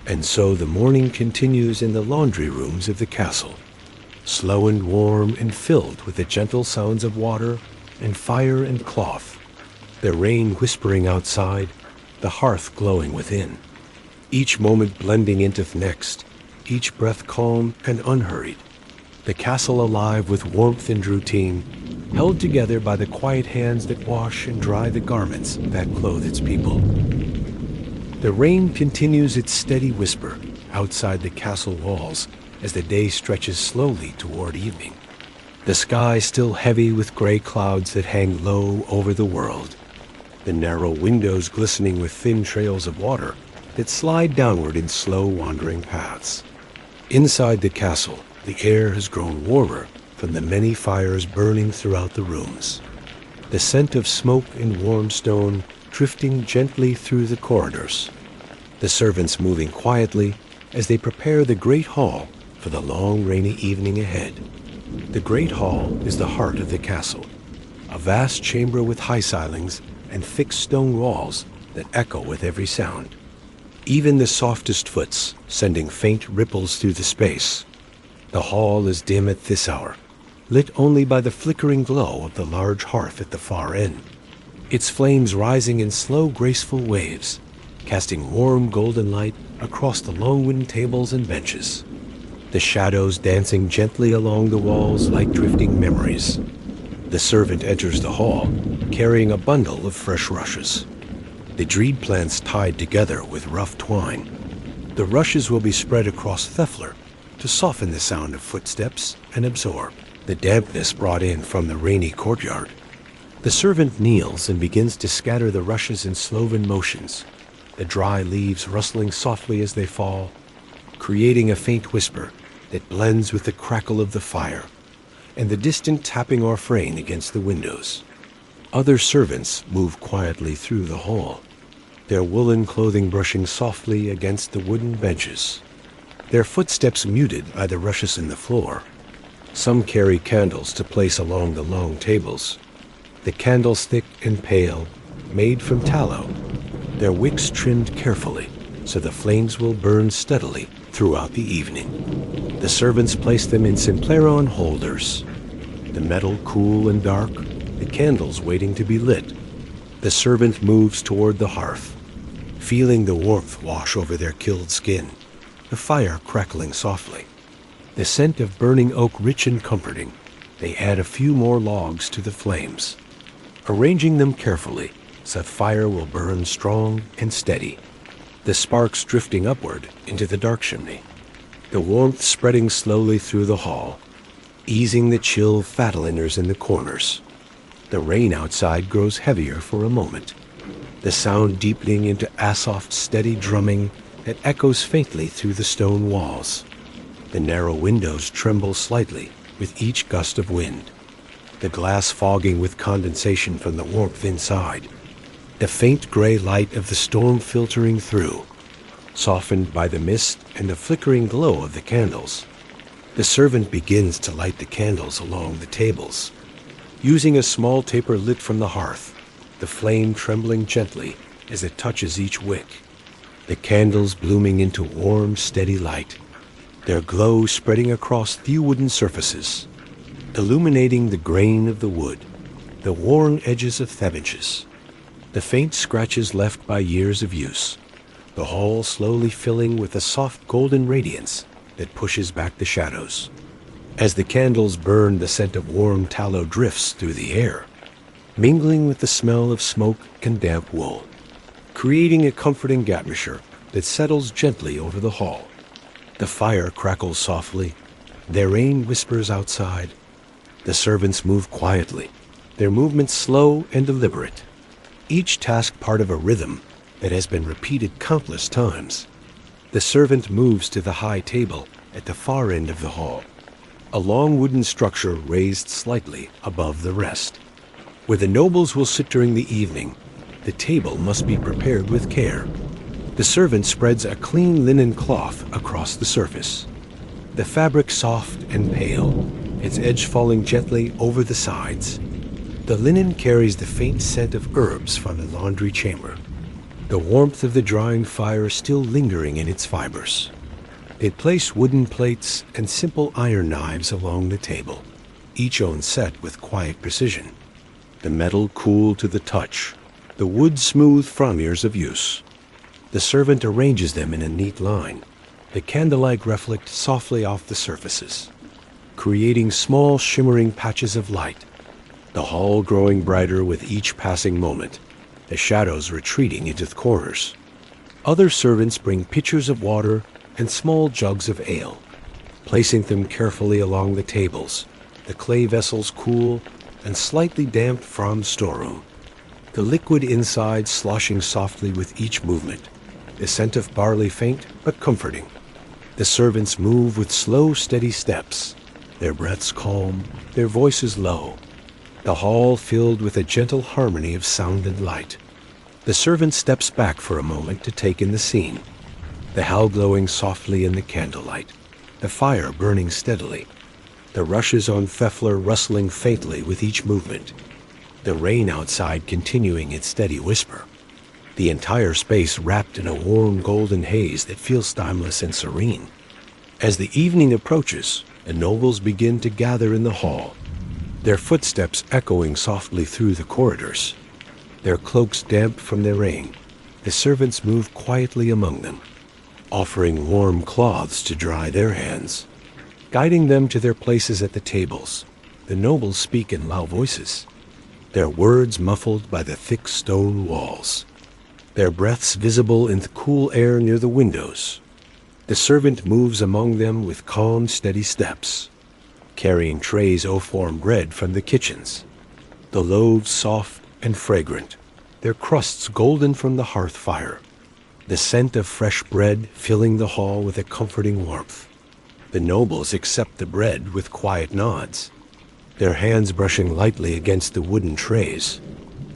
And so the morning continues in the laundry rooms of the castle, slow and warm and filled with the gentle sounds of water and fire and cloth, the rain whispering outside, the hearth glowing within, each moment blending into the next, each breath calm and unhurried, the castle alive with warmth and routine, held together by the quiet hands that wash and dry the garments that clothe its people. The rain continues its steady whisper outside the castle walls as the day stretches slowly toward evening, the sky still heavy with gray clouds that hang low over the world, the narrow windows glistening with thin trails of water that slide downward in slow wandering paths. Inside the castle, the air has grown warmer from the many fires burning throughout the rooms, the scent of smoke and warm stone drifting gently through the corridors, the servants moving quietly as they prepare the great hall for the long rainy evening ahead. The great hall is the heart of the castle, a vast chamber with high ceilings and thick stone walls that echo with every sound, even the softest foots sending faint ripples through the space. The hall is dim at this hour, lit only by the flickering glow of the large hearth at the far end, its flames rising in slow, graceful waves, casting warm golden light across the long wooden tables and benches, the shadows dancing gently along the walls like drifting memories. The servant enters the hall, carrying a bundle of fresh rushes, the dreed plants tied together with rough twine. The rushes will be spread across thefler to soften the sound of footsteps and absorb the dampness brought in from the rainy courtyard. The servant kneels and begins to scatter the rushes in sloven motions, the dry leaves rustling softly as they fall, creating a faint whisper that blends with the crackle of the fire and the distant tapping or fraying against the windows. Other servants move quietly through the hall, their woolen clothing brushing softly against the wooden benches, their footsteps muted by the rushes in the floor. Some carry candles to place along the long tables, the candles thick and pale, made from tallow, their wicks trimmed carefully so the flames will burn steadily throughout the evening. The servants place them in simpleron holders, the metal cool and dark, the candles waiting to be lit. The servant moves toward the hearth, feeling the warmth wash over their killed skin, the fire crackling softly, the scent of burning oak rich and comforting. They add a few more logs to the flames, arranging them carefully so the fire will burn strong and steady, the sparks drifting upward into the dark chimney, the warmth spreading slowly through the hall, easing the chill fatliners in the corners. The rain outside grows heavier for a moment, the sound deepening into a soft, steady drumming that echoes faintly through the stone walls. The narrow windows tremble slightly with each gust of wind, the glass fogging with condensation from the warmth inside, the faint gray light of the storm filtering through, softened by the mist and the flickering glow of the candles. The servant begins to light the candles along the tables, using a small taper lit from the hearth, the flame trembling gently as it touches each wick, the candles blooming into warm, steady light, their glow spreading across few wooden surfaces, illuminating the grain of the wood, the worn edges of the benches, the faint scratches left by years of use, the hall slowly filling with a soft golden radiance that pushes back the shadows. As the candles burn, the scent of warm tallow drifts through the air, mingling with the smell of smoke and damp wool, creating a comforting atmosphere that settles gently over the hall. The fire crackles softly, the rain whispers outside, the servants move quietly, their movements slow and deliberate, each task part of a rhythm that has been repeated countless times. The servant moves to the high table at the far end of the hall, a long wooden structure raised slightly above the rest. Where the nobles will sit during the evening, the table must be prepared with care. The servant spreads a clean linen cloth across the surface, the fabric soft and pale, its edge falling gently over the sides. The linen carries the faint scent of herbs from the laundry chamber, the warmth of the drying fire still lingering in its fibers. They place wooden plates and simple iron knives along the table, each own set with quiet precision. The metal cool to the touch, the wood smooth from years of use. The servant arranges them in a neat line. The candlelight reflects softly off the surfaces, creating small shimmering patches of light, the hall growing brighter with each passing moment, the shadows retreating into the corners. Other servants bring pitchers of water and small jugs of ale, placing them carefully along the tables, the clay vessels cool and slightly damp from the storeroom, the liquid inside sloshing softly with each movement, the scent of barley faint but comforting. The servants move with slow, steady steps, their breaths calm, their voices low, the hall filled with a gentle harmony of sound and light. The servant steps back for a moment to take in the scene, the hall glowing softly in the candlelight, the fire burning steadily, the rushes on Pfeffler rustling faintly with each movement, the rain outside continuing its steady whisper, the entire space wrapped in a warm golden haze that feels timeless and serene. As the evening approaches, the nobles begin to gather in the hall, their footsteps echoing softly through the corridors, their cloaks damp from the rain. The servants move quietly among them, offering warm cloths to dry their hands, guiding them to their places at the tables. The nobles speak in loud voices, their words muffled by the thick stone walls, their breaths visible in the cool air near the windows. The servant moves among them with calm, steady steps, carrying trays of warm bread from the kitchens, the loaves soft and fragrant, their crusts golden from the hearth fire, the scent of fresh bread filling the hall with a comforting warmth. The nobles accept the bread with quiet nods, their hands brushing lightly against the wooden trays,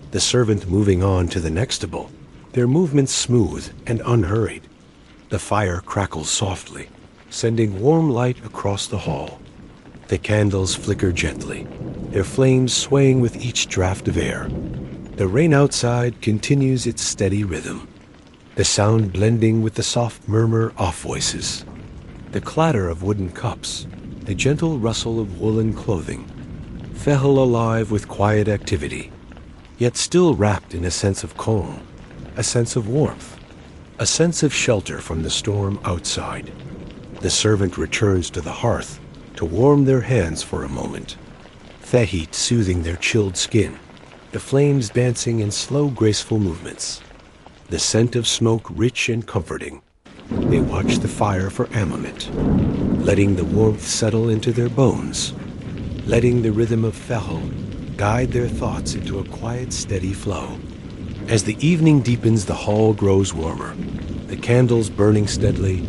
the servant moving on to the next table, their movements smooth and unhurried. The fire crackles softly, sending warm light across the hall. The candles flicker gently, their flames swaying with each draft of air. The rain outside continues its steady rhythm, the sound blending with the soft murmur of voices, the clatter of wooden cups, the gentle rustle of woolen clothing. Fehel alive with quiet activity, yet still wrapped in a sense of calm, a sense of warmth, a sense of shelter from the storm outside. The servant returns to the hearth to warm their hands for a moment, the heat soothing their chilled skin, the flames dancing in slow, graceful movements, the scent of smoke rich and comforting. They watch the fire for a moment, letting the warmth settle into their bones, letting the rhythm of Fehel guide their thoughts into a quiet, steady flow. As the evening deepens, the hall grows warmer, the candles burning steadily,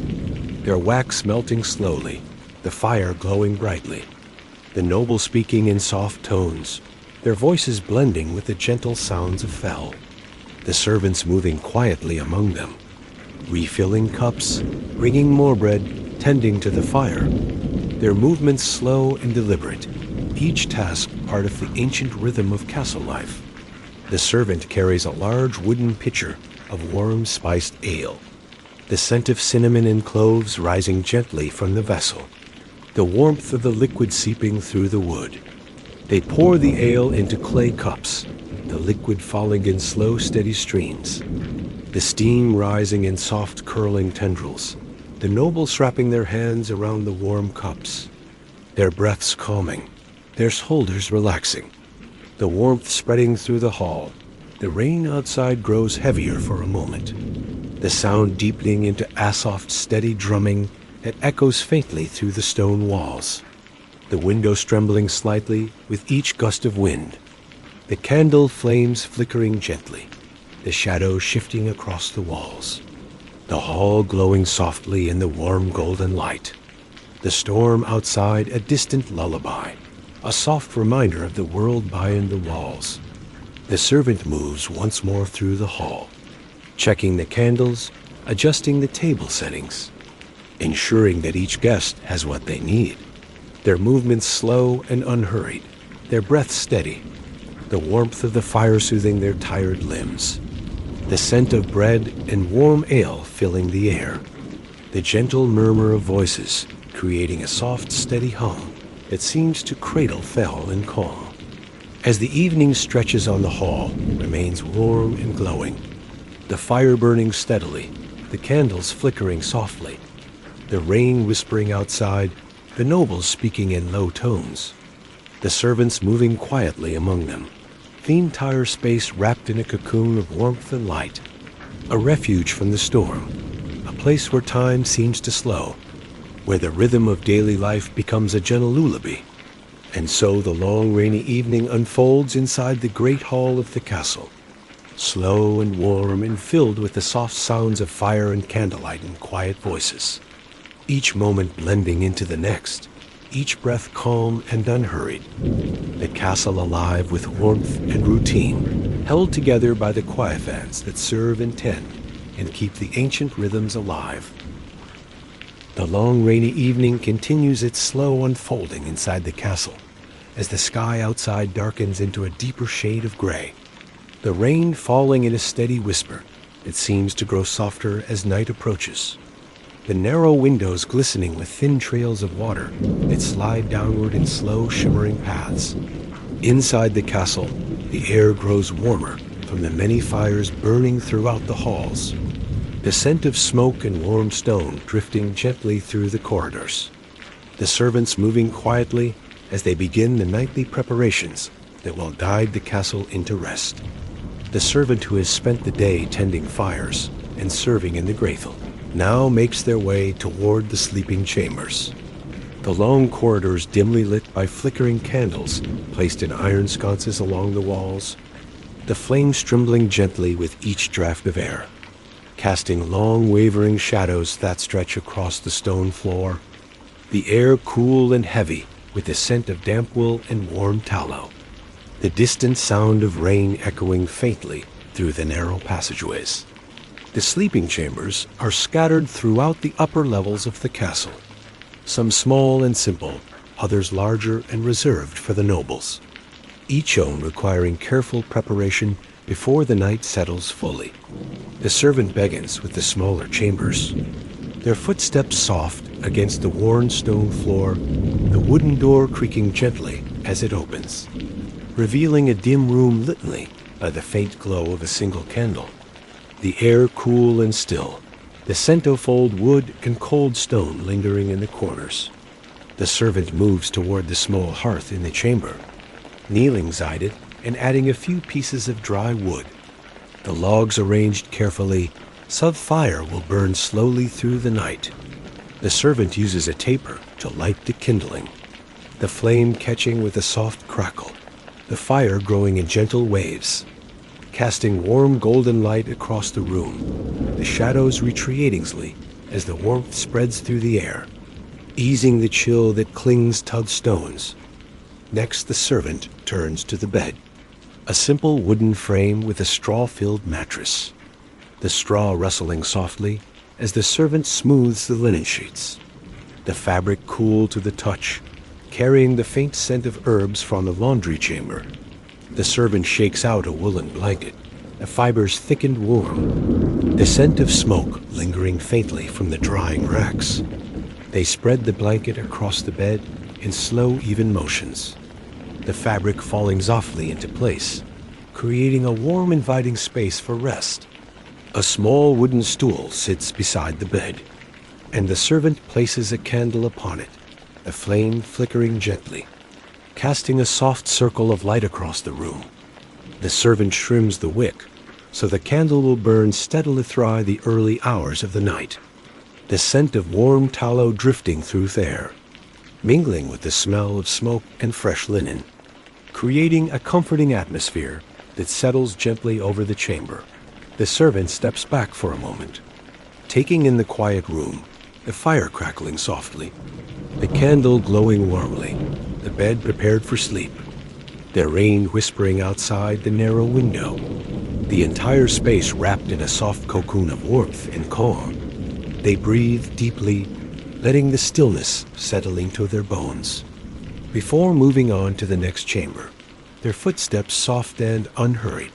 their wax melting slowly, the fire glowing brightly, the nobles speaking in soft tones, their voices blending with the gentle sounds of Fehel, the servants moving quietly among them, refilling cups, bringing more bread, tending to the fire, their movements slow and deliberate, each task part of the ancient rhythm of castle life. The servant carries a large wooden pitcher of warm spiced ale, the scent of cinnamon and cloves rising gently from the vessel, the warmth of the liquid seeping through the wood. They pour the ale into clay cups, the liquid falling in slow, steady streams, the steam rising in soft, curling tendrils, the nobles wrapping their hands around the warm cups, their breaths calming, their shoulders relaxing, the warmth spreading through the hall. The rain outside grows heavier for a moment, the sound deepening into a soft, steady drumming that echoes faintly through the stone walls, the windows trembling slightly with each gust of wind. The candle flames flickering gently, the shadows shifting across the walls. The hall glowing softly in the warm golden light. The storm outside a distant lullaby, a soft reminder of the world behind the walls. The servant moves once more through the hall, checking the candles, adjusting the table settings, ensuring that each guest has what they need. Their movements slow and unhurried, their breath steady, the warmth of the fire soothing their tired limbs. The scent of bread and warm ale filling the air. The gentle murmur of voices creating a soft, steady hum that seems to cradle Fel in calm. As the evening stretches on, the hall remains warm and glowing. The fire burning steadily, the candles flickering softly, the rain whispering outside, the nobles speaking in low tones, the servants moving quietly among them. The entire space wrapped in a cocoon of warmth and light, a refuge from the storm, a place where time seems to slow, where the rhythm of daily life becomes a gentle lullaby. And so the long rainy evening unfolds inside the great hall of the castle, slow and warm and filled with the soft sounds of fire and candlelight and quiet voices, each moment blending into the next, each breath calm and unhurried. The castle alive with warmth and routine, held together by the quiet that serve and tend and keep the ancient rhythms alive. The long rainy evening continues its slow unfolding inside the castle as the sky outside darkens into a deeper shade of gray. The rain falling in a steady whisper, it seems to grow softer as night approaches. The narrow windows glistening with thin trails of water that slide downward in slow shimmering paths. Inside the castle, the air grows warmer from the many fires burning throughout the halls. The scent of smoke and warm stone drifting gently through the corridors. The servants moving quietly as they begin the nightly preparations that will guide the castle into rest. The servant who has spent the day tending fires and serving in the grathel now makes their way toward the sleeping chambers. The long corridors dimly lit by flickering candles placed in iron sconces along the walls, the flames trembling gently with each draft of air, casting long wavering shadows that stretch across the stone floor, the air cool and heavy with the scent of damp wool and warm tallow, the distant sound of rain echoing faintly through the narrow passageways. The sleeping chambers are scattered throughout the upper levels of the castle, some small and simple, others larger and reserved for the nobles, each own requiring careful preparation before the night settles fully. The servant begins with the smaller chambers, their footsteps soft against the worn stone floor, the wooden door creaking gently as it opens, revealing a dim room lit by the faint glow of a single candle. The air cool and still, the scent of old wood and cold stone lingering in the corners. The servant moves toward the small hearth in the chamber, kneeling beside it and adding a few pieces of dry wood. The logs arranged carefully, so fire will burn slowly through the night. The servant uses a taper to light the kindling, the flame catching with a soft crackle, the fire growing in gentle waves, casting warm golden light across the room, the shadows retreating as the warmth spreads through the air, easing the chill that clings to the stones. Next, the servant turns to the bed, a simple wooden frame with a straw-filled mattress, the straw rustling softly as the servant smooths the linen sheets, the fabric cool to the touch, carrying the faint scent of herbs from the laundry chamber. The servant shakes out a woolen blanket, the fibers thick and warm, the scent of smoke lingering faintly from the drying racks. They spread the blanket across the bed in slow, even motions, the fabric falling softly into place, creating a warm, inviting space for rest. A small wooden stool sits beside the bed, and the servant places a candle upon it, the flame flickering gently, casting a soft circle of light across the room. The servant trims the wick, so the candle will burn steadily through the early hours of the night, the scent of warm tallow drifting through the air, mingling with the smell of smoke and fresh linen, creating a comforting atmosphere that settles gently over the chamber. The servant steps back for a moment, taking in the quiet room, the fire crackling softly, the candle glowing warmly, the bed prepared for sleep, the rain whispering outside the narrow window, the entire space wrapped in a soft cocoon of warmth and calm. They breathe deeply, letting the stillness settle into their bones. Before moving on to the next chamber, their footsteps soft and unhurried.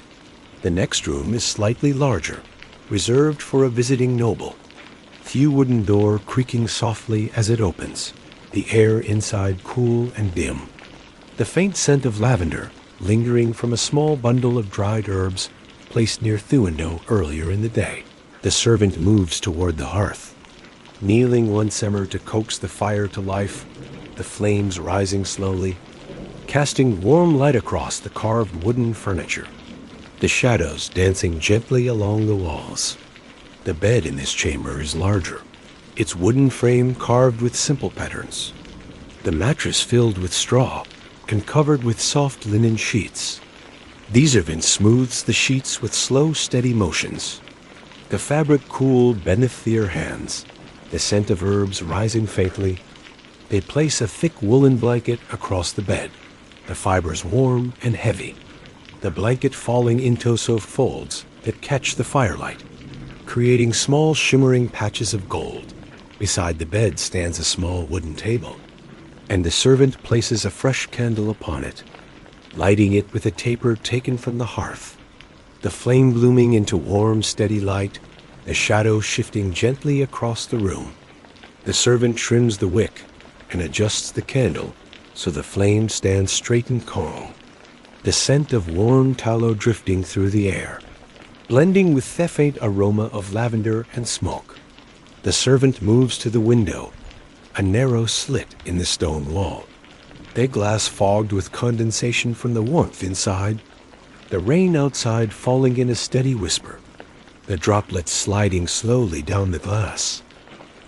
The next room is slightly larger, reserved for a visiting noble. The wooden door creaking softly as it opens, the air inside cool and dim. The faint scent of lavender lingering from a small bundle of dried herbs placed near the window earlier in the day. The servant moves toward the hearth, kneeling one simmer to coax the fire to life, the flames rising slowly, casting warm light across the carved wooden furniture, the shadows dancing gently along the walls. The bed in this chamber is larger, its wooden frame carved with simple patterns, the mattress filled with straw and covered with soft linen sheets. The servant smooths the sheets with slow, steady motions, the fabric cool beneath their hands, the scent of herbs rising faintly. They place a thick woolen blanket across the bed, the fibers warm and heavy, the blanket falling into soft folds that catch the firelight, creating small shimmering patches of gold. Beside the bed stands a small wooden table, and the servant places a fresh candle upon it, lighting it with a taper taken from the hearth. The flame blooming into warm, steady light, the shadows shifting gently across the room. The servant trims the wick and adjusts the candle so the flame stands straight and calm. The scent of warm tallow drifting through the air, blending with the faint aroma of lavender and smoke. The servant moves to the window, a narrow slit in the stone wall, the glass fogged with condensation from the warmth inside, the rain outside falling in a steady whisper, the droplets sliding slowly down the glass,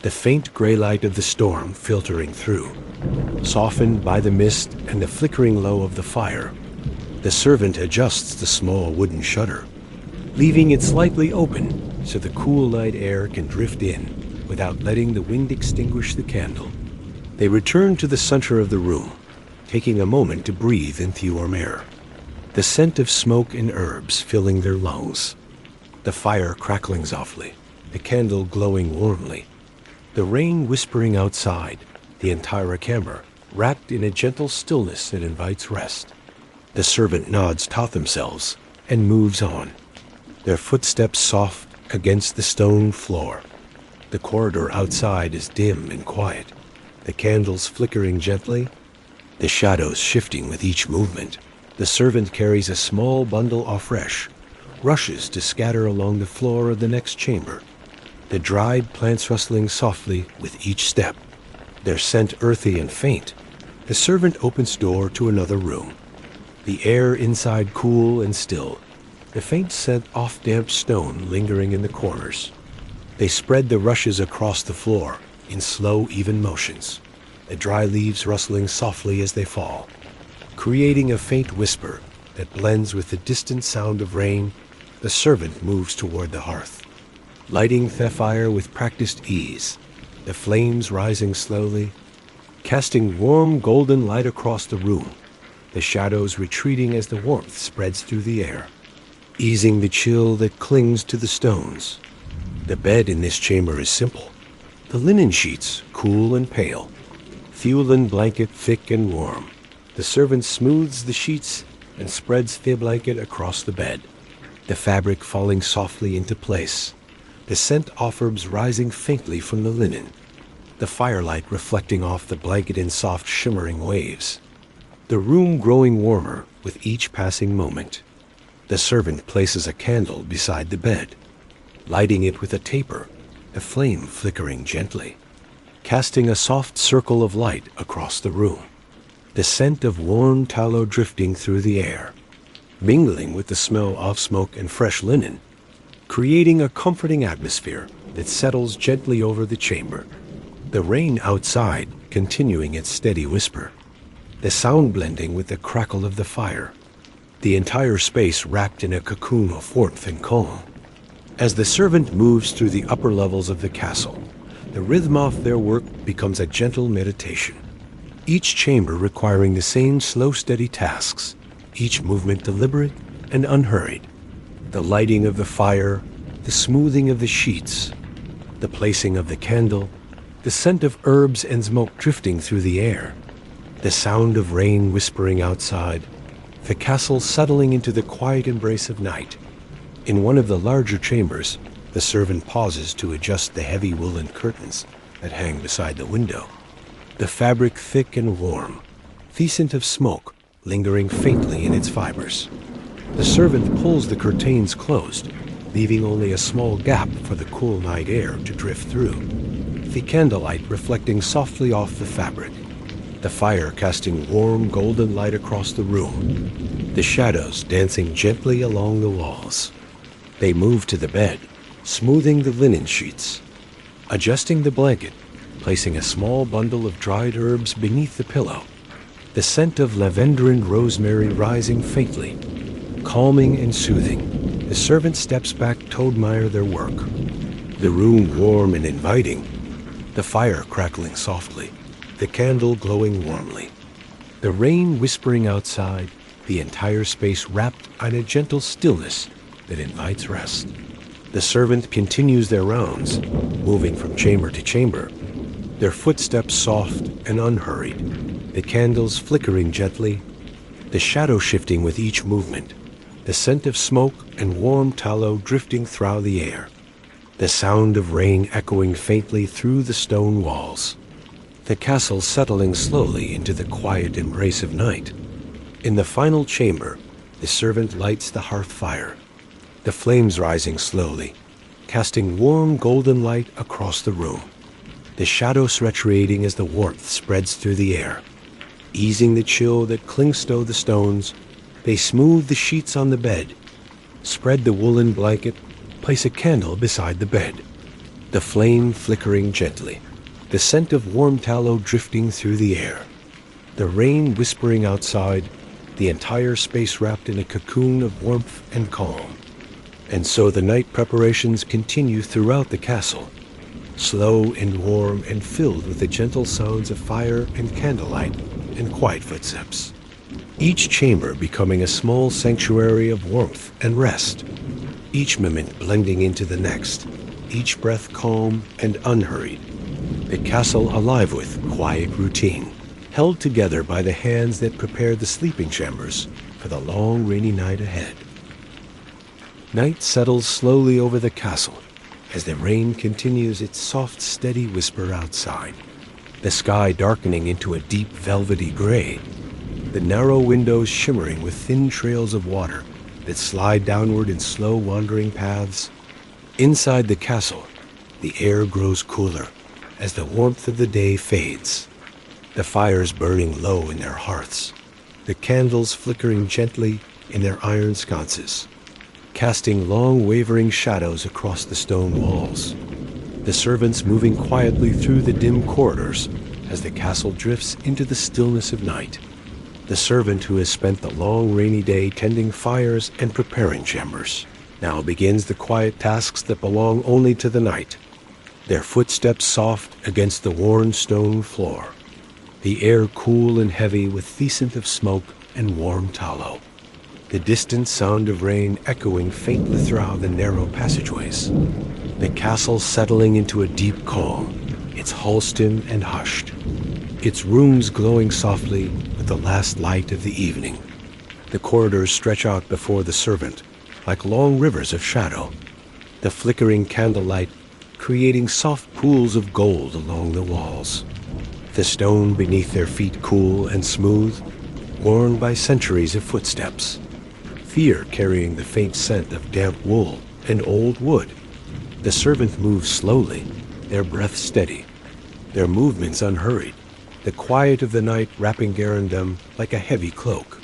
the faint gray light of the storm filtering through, softened by the mist and the flickering glow of the fire. The servant adjusts the small wooden shutter, leaving it slightly open so the cool night air can drift in without letting the wind extinguish the candle. They return to the center of the room, taking a moment to breathe in the warm air, the scent of smoke and herbs filling their lungs, the fire crackling softly, the candle glowing warmly, the rain whispering outside, the entire chamber wrapped in a gentle stillness that invites rest. The servant nods to themselves and moves on, their footsteps soft against the stone floor. The corridor outside is dim and quiet, the candles flickering gently, the shadows shifting with each movement. The servant carries a small bundle of fresh, rushes to scatter along the floor of the next chamber, the dried plants rustling softly with each step, their scent earthy and faint. The servant opens door to another room, the air inside cool and still, the faint scent of damp stone lingering in the corners. They spread the rushes across the floor in slow, even motions, the dry leaves rustling softly as they fall, creating a faint whisper that blends with the distant sound of rain. The servant moves toward the hearth, lighting the fire with practiced ease, the flames rising slowly, casting warm golden light across the room, the shadows retreating as the warmth spreads through the air, easing the chill that clings to the stones. The bed in this chamber is simple, the linen sheets cool and pale, the woolen blanket thick and warm. The servant smooths the sheets and spreads the blanket across the bed, the fabric falling softly into place, the scent of herbs rising faintly from the linen, the firelight reflecting off the blanket in soft shimmering waves, the room growing warmer with each passing moment. The servant places a candle beside the bed, lighting it with a taper, the flame flickering gently, casting a soft circle of light across the room, the scent of warm tallow drifting through the air, mingling with the smell of smoke and fresh linen, creating a comforting atmosphere that settles gently over the chamber, the rain outside continuing its steady whisper. the sound blending with the crackle of the fire, the entire space wrapped in a cocoon of warmth and calm. As the servant moves through the upper levels of the castle, the rhythm of their work becomes a gentle meditation. Each chamber requiring the same slow, steady tasks, each movement deliberate and unhurried. The lighting of the fire, the smoothing of the sheets, the placing of the candle, the scent of herbs and smoke drifting through the air, the sound of rain whispering outside, the castle settling into the quiet embrace of night. In one of the larger chambers, the servant pauses to adjust the heavy woolen curtains that hang beside the window. The fabric thick and warm, the scent of smoke lingering faintly in its fibers. The servant pulls the curtains closed, leaving only a small gap for the cool night air to drift through. The candlelight reflecting softly off the fabric, the fire casting warm golden light across the room, the shadows dancing gently along the walls. They move to the bed, smoothing the linen sheets, adjusting the blanket, placing a small bundle of dried herbs beneath the pillow, the scent of lavender and rosemary rising faintly, calming and soothing. The servant steps back to admire their work. The room warm and inviting, the fire crackling softly, the candle glowing warmly, the rain whispering outside, the entire space wrapped in a gentle stillness that invites rest. The servant continues their rounds, moving from chamber to chamber, their footsteps soft and unhurried, the candles flickering gently, the shadow shifting with each movement, the scent of smoke and warm tallow drifting through the air, the sound of rain echoing faintly through the stone walls, the castle settling slowly into the quiet embrace of night. In the final chamber, the servant lights the hearth fire, the flames rising slowly, casting warm golden light across the room, the shadows retreating as the warmth spreads through the air. Easing the chill that clings to the stones, they smooth the sheets on the bed, spread the woolen blanket, place a candle beside the bed, the flame flickering gently, the scent of warm tallow drifting through the air, the rain whispering outside, the entire space wrapped in a cocoon of warmth and calm. And so the night preparations continue throughout the castle, slow and warm and filled with the gentle sounds of fire and candlelight and quiet footsteps. Each chamber becoming a small sanctuary of warmth and rest, each moment blending into the next, each breath calm and unhurried. The castle alive with quiet routine, held together by the hands that prepare the sleeping chambers for the long rainy night ahead. Night settles slowly over the castle as the rain continues its soft, steady whisper outside, the sky darkening into a deep velvety gray, the narrow windows shimmering with thin trails of water that slide downward in slow wandering paths. Inside the castle, the air grows cooler as the warmth of the day fades, the fires burning low in their hearths, the candles flickering gently in their iron sconces, casting long wavering shadows across the stone walls, the servants moving quietly through the dim corridors as the castle drifts into the stillness of night. The servant who has spent the long rainy day tending fires and preparing chambers now begins the quiet tasks that belong only to the night, their footsteps soft against the worn stone floor, the air cool and heavy with the scent of smoke and warm tallow, the distant sound of rain echoing faintly through the narrow passageways, the castle settling into a deep calm, its hull still and hushed, its rooms glowing softly with the last light of the evening. The corridors stretch out before the servant like long rivers of shadow, the flickering candlelight creating soft pools of gold along the walls, the stone beneath their feet cool and smooth, worn by centuries of footsteps, fear carrying the faint scent of damp wool and old wood. The servant moves slowly, their breath steady, their movements unhurried, the quiet of the night wrapping around them like a heavy cloak.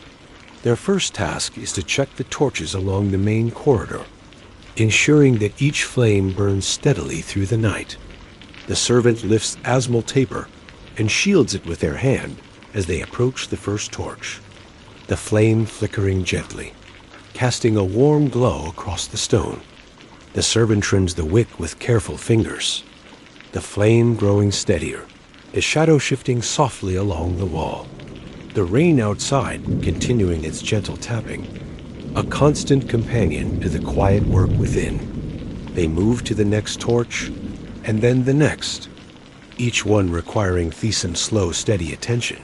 Their first task is to check the torches along the main corridor, ensuring that each flame burns steadily through the night. The servant lifts Asmal taper and shields it with their hand, as they approach the first torch, the flame flickering gently, casting a warm glow across the stone. The servant trims the wick with careful fingers, the flame growing steadier, the shadow shifting softly along the wall. The rain outside continuing its gentle tapping, a constant companion to the quiet work within. They move to the next torch, and then the next, each one requiring Thesam's slow, steady attention.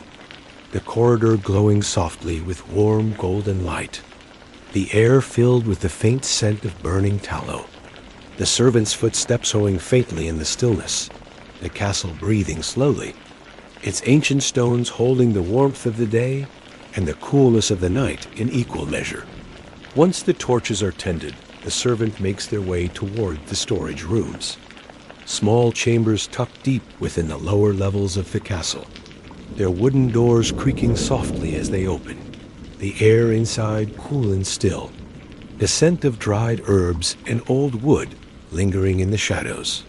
The corridor glowing softly with warm golden light, the air filled with the faint scent of burning tallow. The servant's footsteps echoing faintly in the stillness, the castle breathing slowly, its ancient stones holding the warmth of the day and the coolness of the night in equal measure. Once the torches are tended, the servant makes their way toward the storage rooms, small chambers tucked deep within the lower levels of the castle, their wooden doors creaking softly as they open, the air inside cool and still, the scent of dried herbs and old wood lingering in the shadows.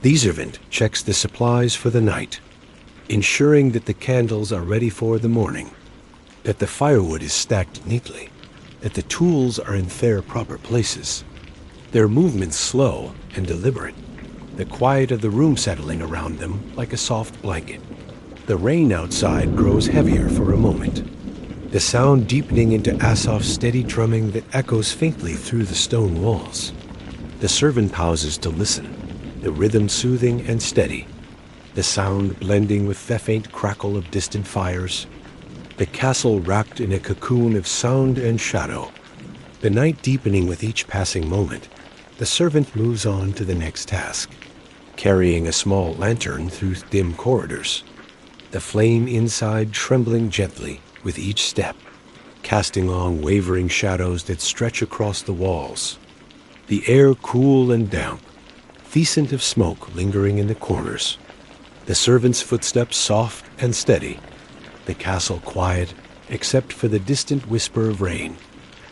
The servant checks the supplies for the night, ensuring that the candles are ready for the morning, that the firewood is stacked neatly, that the tools are in their proper places, their movements slow and deliberate, the quiet of the room settling around them like a soft blanket. The rain outside grows heavier for a moment, the sound deepening into Asaf's steady drumming that echoes faintly through the stone walls. The servant pauses to listen, the rhythm soothing and steady, the sound blending with the faint crackle of distant fires, the castle wrapped in a cocoon of sound and shadow. The night deepening with each passing moment, the servant moves on to the next task, carrying a small lantern through dim corridors, the flame inside trembling gently with each step, casting long wavering shadows that stretch across the walls. The air cool and damp, the scent of smoke lingering in the corners, the servant's footsteps soft and steady, the castle quiet except for the distant whisper of rain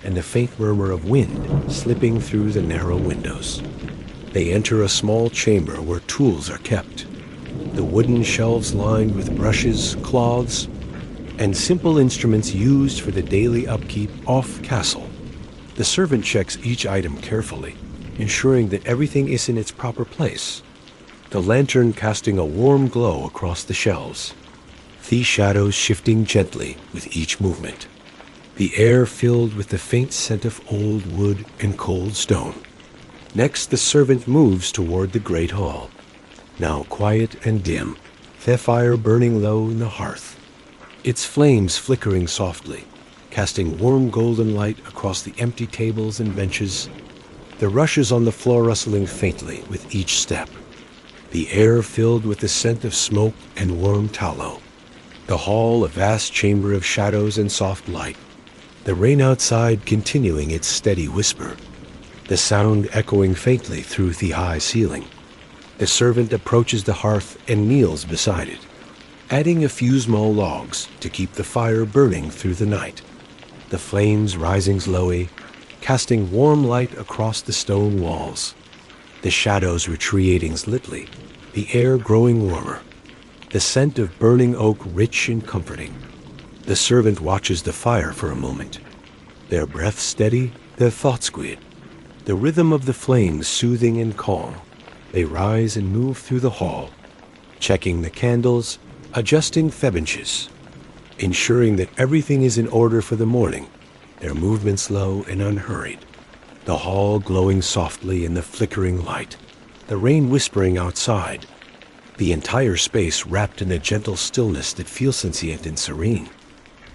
and the faint murmur of wind slipping through the narrow windows. They enter a small chamber where tools are kept, the wooden shelves lined with brushes, cloths, and simple instruments used for the daily upkeep off castle. The servant checks each item carefully, ensuring that everything is in its proper place, the lantern casting a warm glow across the shelves, the shadows shifting gently with each movement, the air filled with the faint scent of old wood and cold stone. Next, the servant moves toward the great hall, now quiet and dim, the fire burning low in the hearth, its flames flickering softly, casting warm golden light across the empty tables and benches, the rushes on the floor rustling faintly with each step, the air filled with the scent of smoke and warm tallow, the hall a vast chamber of shadows and soft light, the rain outside continuing its steady whisper, the sound echoing faintly through the high ceiling. The servant approaches the hearth and kneels beside it, adding a few small logs to keep the fire burning through the night, the flames rising slowly, casting warm light across the stone walls, the shadows retreating slightly, the air growing warmer, the scent of burning oak rich and comforting. The servant watches the fire for a moment, their breath steady, their thoughts quiet, the rhythm of the flames soothing and calm. They rise and move through the hall, checking the candles, adjusting the benches, ensuring that everything is in order for the morning, their movements slow and unhurried, the hall glowing softly in the flickering light, the rain whispering outside, the entire space wrapped in a gentle stillness that feels sentient and serene.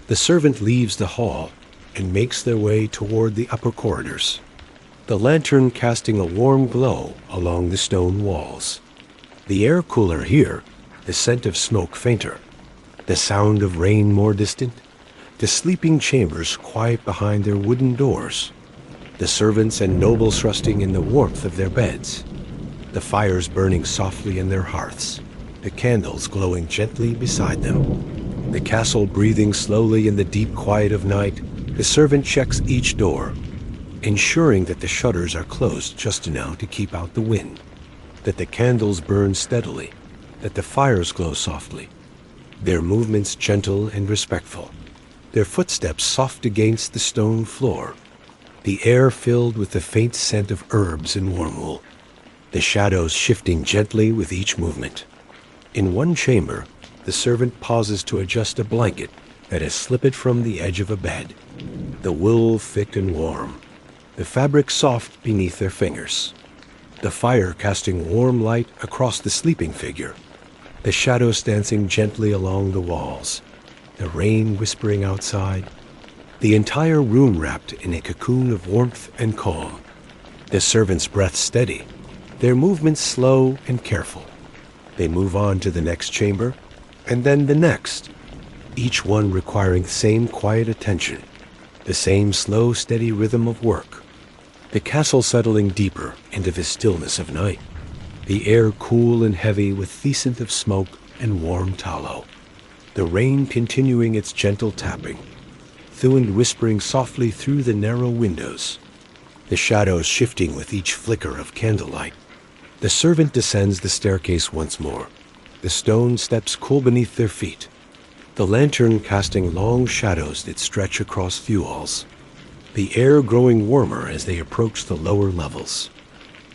The servant leaves the hall and makes their way toward the upper corridors, the lantern casting a warm glow along the stone walls. The air cooler here, the scent of smoke fainter, the sound of rain more distant, the sleeping chambers quiet behind their wooden doors, the servants and nobles resting in the warmth of their beds, the fires burning softly in their hearths, the candles glowing gently beside them, the castle breathing slowly in the deep quiet of night. The servant checks each door, ensuring that the shutters are closed just enough to keep out the wind, that the candles burn steadily, that the fires glow softly. their movements gentle and respectful, their footsteps soft against the stone floor, the air filled with the faint scent of herbs and wormwood, the shadows shifting gently with each movement. In one chamber, the servant pauses to adjust a blanket that has slipped from the edge of a bed, the wool thick and warm, the fabric soft beneath their fingers, the fire casting warm light across the sleeping figure, the shadows dancing gently along the walls, the rain whispering outside, the entire room wrapped in a cocoon of warmth and calm, the servant's breath steady, their movements slow and careful. They move on to the next chamber, and then the next, each one requiring the same quiet attention, the same slow, steady rhythm of work. The castle settling deeper into the stillness of night, the air cool and heavy with the scent of smoke and warm tallow, the rain continuing its gentle tapping, the wind whispering softly through the narrow windows, the shadows shifting with each flicker of candlelight. The servant descends the staircase once more, the stone steps cool beneath their feet, the lantern casting long shadows that stretch across the walls, the air growing warmer as they approach the lower levels,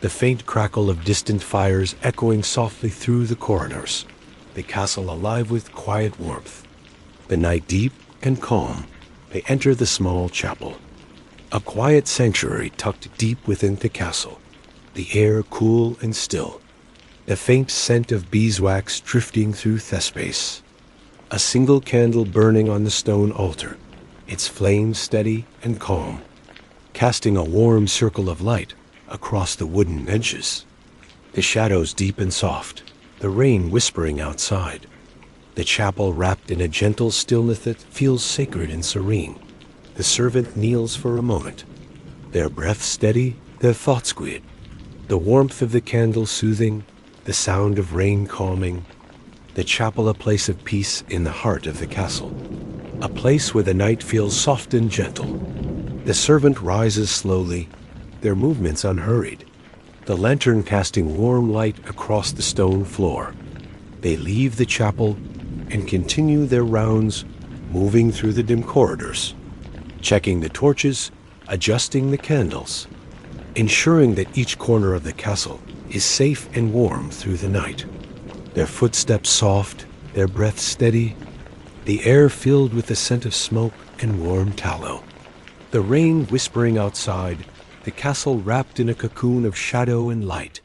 the faint crackle of distant fires echoing softly through the corridors, the castle alive with quiet warmth. The night deep and calm, they enter the small chapel, a quiet sanctuary tucked deep within the castle, the air cool and still, the faint scent of beeswax drifting through the space, a single candle burning on the stone altar, its flame steady and calm, casting a warm circle of light across the wooden benches, the shadows deep and soft, the rain whispering outside, the chapel wrapped in a gentle stillness that feels sacred and serene. The servant kneels for a moment, their breath steady, their thoughts quiet, the warmth of the candle soothing, the sound of rain calming, the chapel a place of peace in the heart of the castle, a place where the night feels soft and gentle. The servant rises slowly, their movements unhurried, the lantern casting warm light across the stone floor. They leave the chapel and continue their rounds, moving through the dim corridors, checking the torches, adjusting the candles, ensuring that each corner of the castle is safe and warm through the night. Their footsteps soft, their breath steady, the air filled with the scent of smoke and warm tallow, the rain whispering outside, the castle wrapped in a cocoon of shadow and light.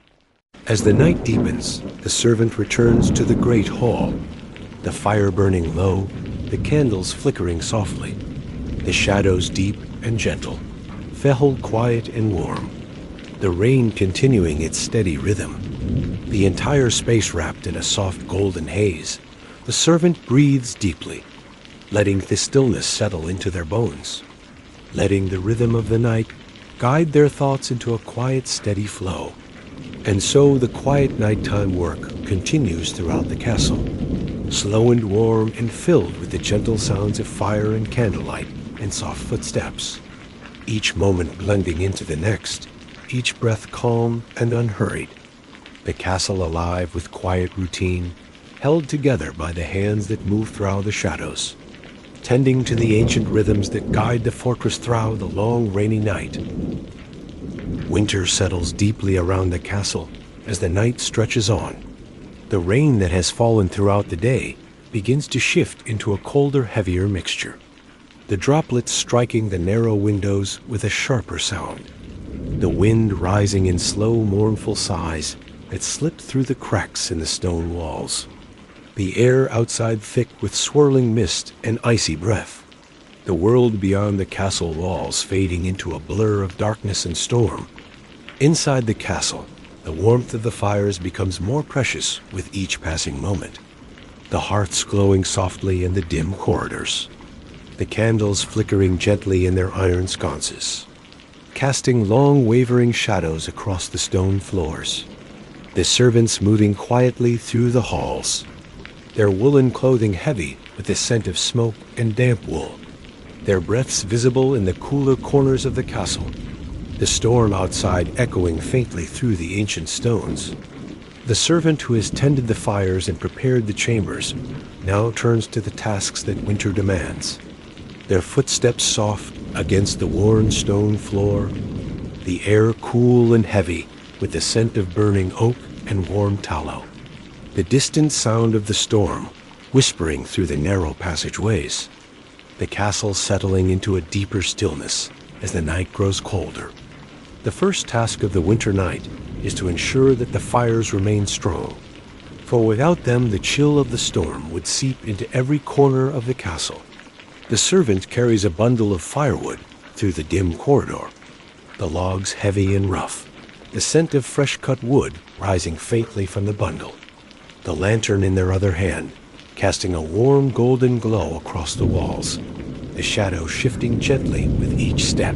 As the night deepens, the servant returns to the great hall, the fire burning low, the candles flickering softly, the shadows deep and gentle, Fehel quiet and warm, the rain continuing its steady rhythm, the entire space wrapped in a soft golden haze. The servant breathes deeply, letting the stillness settle into their bones, letting the rhythm of the night guide their thoughts into a quiet, steady flow. And so the quiet nighttime work continues throughout the castle, slow and warm and filled with the gentle sounds of fire and candlelight and soft footsteps, each moment blending into the next, each breath calm and unhurried. The castle alive with quiet routine, held together by the hands that move through the shadows, tending to the ancient rhythms that guide the fortress through the long rainy night. Winter settles deeply around the castle as the night stretches on. The rain that has fallen throughout the day begins to shift into a colder, heavier mixture, the droplets striking the narrow windows with a sharper sound, the wind rising in slow, mournful sighs that slip through the cracks in the stone walls, the air outside thick with swirling mist and icy breath, the world beyond the castle walls fading into a blur of darkness and storm. Inside the castle, the warmth of the fires becomes more precious with each passing moment, the hearths glowing softly in the dim corridors, the candles flickering gently in their iron sconces, casting long wavering shadows across the stone floors, the servants moving quietly through the halls, their woolen clothing heavy with the scent of smoke and damp wool, their breaths visible in the cooler corners of the castle, the storm outside echoing faintly through the ancient stones. The servant who has tended the fires and prepared the chambers now turns to the tasks that winter demands. Their footsteps soft against the worn stone floor, the air cool and heavy with the scent of burning oak and warm tallow. The distant sound of the storm whispering through the narrow passageways. The castle settling into a deeper stillness as the night grows colder. The first task of the winter night is to ensure that the fires remain strong, for without them the chill of the storm would seep into every corner of the castle. The servant carries a bundle of firewood through the dim corridor, the logs heavy and rough, the scent of fresh-cut wood rising faintly from the bundle, the lantern in their other hand, casting a warm golden glow across the walls, the shadow shifting gently with each step.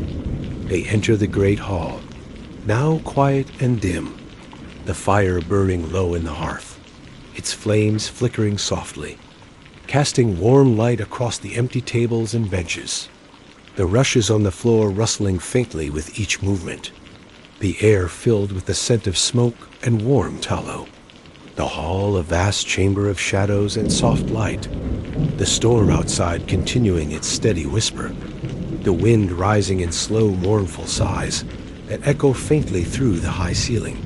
They enter the great hall, now quiet and dim, the fire burning low in the hearth, its flames flickering softly, casting warm light across the empty tables and benches, the rushes on the floor rustling faintly with each movement, the air filled with the scent of smoke and warm tallow. The hall a vast chamber of shadows and soft light, the storm outside continuing its steady whisper, the wind rising in slow, mournful sighs that echo faintly through the high ceiling.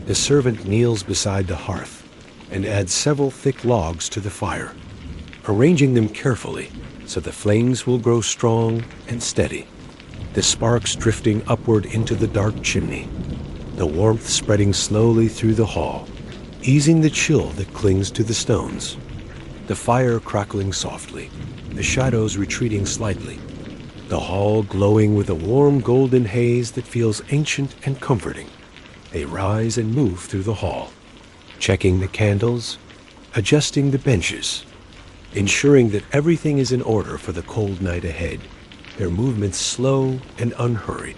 The servant kneels beside the hearth and adds several thick logs to the fire, arranging them carefully so the flames will grow strong and steady, the sparks drifting upward into the dark chimney, the warmth spreading slowly through the hall, easing the chill that clings to the stones, the fire crackling softly, the shadows retreating slightly, the hall glowing with a warm golden haze that feels ancient and comforting. They rise and move through the hall, checking the candles, adjusting the benches, ensuring that everything is in order for the cold night ahead, their movements slow and unhurried,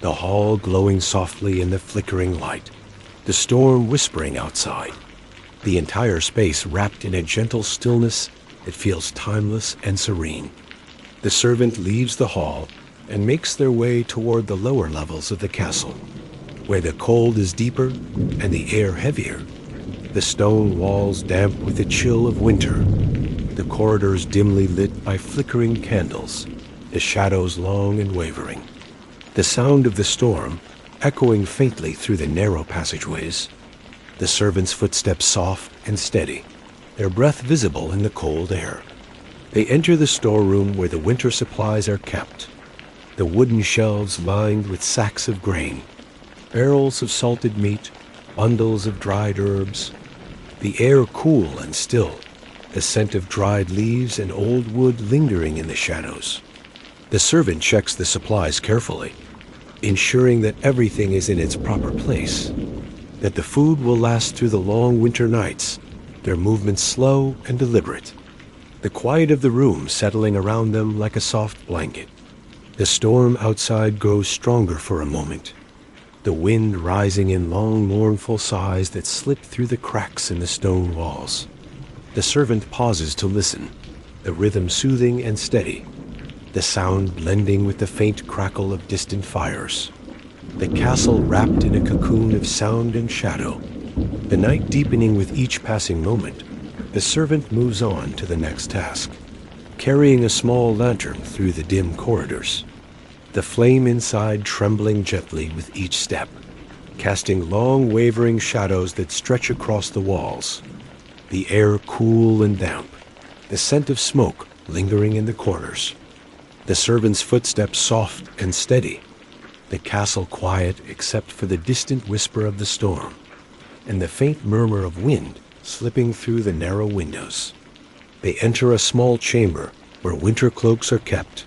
the hall glowing softly in the flickering light, the storm whispering outside, the entire space wrapped in a gentle stillness that feels timeless and serene. The servant leaves the hall and makes their way toward the lower levels of the castle, where the cold is deeper and the air heavier, the stone walls damp with the chill of winter, the corridors dimly lit by flickering candles, the shadows long and wavering, the sound of the storm echoing faintly through the narrow passageways, the servants' footsteps soft and steady, their breath visible in the cold air. They enter the storeroom where the winter supplies are kept, the wooden shelves lined with sacks of grain, barrels of salted meat, bundles of dried herbs, the air cool and still, the scent of dried leaves and old wood lingering in the shadows. The servant checks the supplies carefully, ensuring that everything is in its proper place, that the food will last through the long winter nights, their movements slow and deliberate, the quiet of the room settling around them like a soft blanket. The storm outside grows stronger for a moment, the wind rising in long, mournful sighs that slip through the cracks in the stone walls. The servant pauses to listen, the rhythm soothing and steady, the sound blending with the faint crackle of distant fires. The castle wrapped in a cocoon of sound and shadow, the night deepening with each passing moment. The servant moves on to the next task, carrying a small lantern through the dim corridors, the flame inside trembling gently with each step, casting long wavering shadows that stretch across the walls, the air cool and damp, the scent of smoke lingering in the corners, the servant's footsteps soft and steady, the castle quiet except for the distant whisper of the storm, and the faint murmur of wind slipping through the narrow windows. They enter a small chamber where winter cloaks are kept,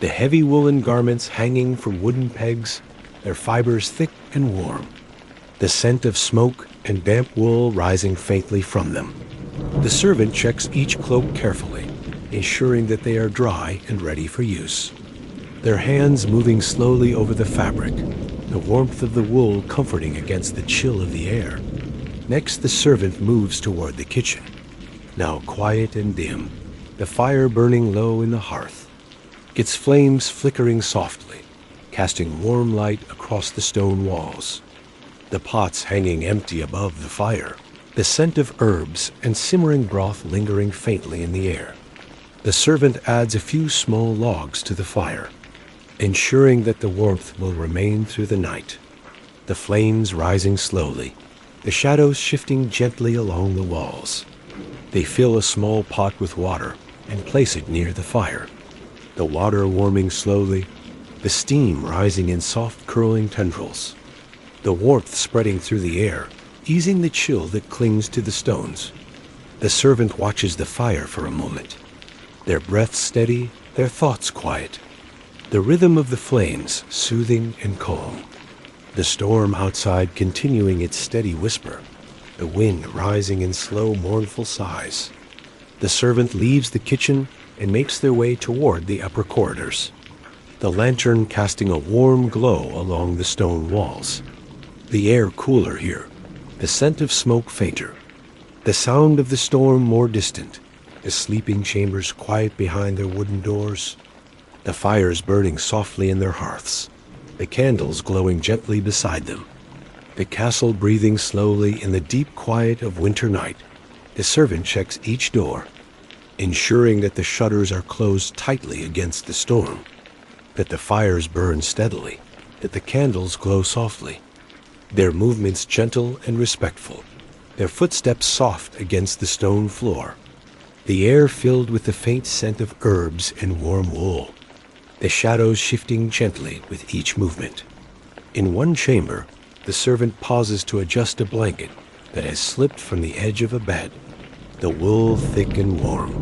the heavy woolen garments hanging from wooden pegs, their fibers thick and warm, the scent of smoke and damp wool rising faintly from them. The servant checks each cloak carefully, ensuring that they are dry and ready for use, their hands moving slowly over the fabric, the warmth of the wool comforting against the chill of the air. Next, the servant moves toward the kitchen, now quiet and dim, the fire burning low in the hearth, its flames flickering softly, casting warm light across the stone walls. the pots hanging empty above the fire, the scent of herbs and simmering broth lingering faintly in the air. The servant adds a few small logs to the fire, ensuring that the warmth will remain through the night. The flames rising slowly, the shadows shifting gently along the walls. They fill a small pot with water and place it near the fire. The water warming slowly, the steam rising in soft curling tendrils. The warmth spreading through the air, easing the chill that clings to the stones. The servant watches the fire for a moment, their breath steady, their thoughts quiet. The rhythm of the flames soothing and calm. The storm outside continuing its steady whisper, the wind rising in slow, mournful sighs. The servant leaves the kitchen and makes their way toward the upper corridors, the lantern casting a warm glow along the stone walls. The air cooler here, the scent of smoke fainter, the sound of the storm more distant, the sleeping chambers quiet behind their wooden doors, the fires burning softly in their hearths, the candles glowing gently beside them, the castle breathing slowly in the deep quiet of winter night. The servant checks each door, ensuring that the shutters are closed tightly against the storm, that the fires burn steadily, that the candles glow softly, their movements gentle and respectful, their footsteps soft against the stone floor, the air filled with the faint scent of herbs and warm wool, the shadows shifting gently with each movement. In one chamber, the servant pauses to adjust a blanket that has slipped from the edge of a bed, the wool thick and warm,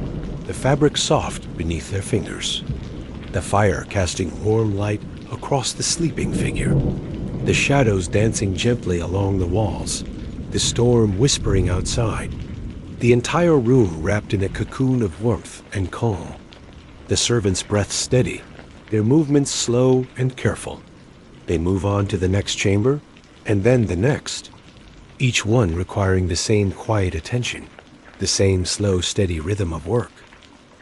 the fabric soft beneath their fingers, the fire casting warm light across the sleeping figure, the shadows dancing gently along the walls, the storm whispering outside, the entire room wrapped in a cocoon of warmth and calm. The servant's breath steady, their movements slow and careful. They move on to the next chamber, and then the next, each one requiring the same quiet attention, the same slow, steady rhythm of work.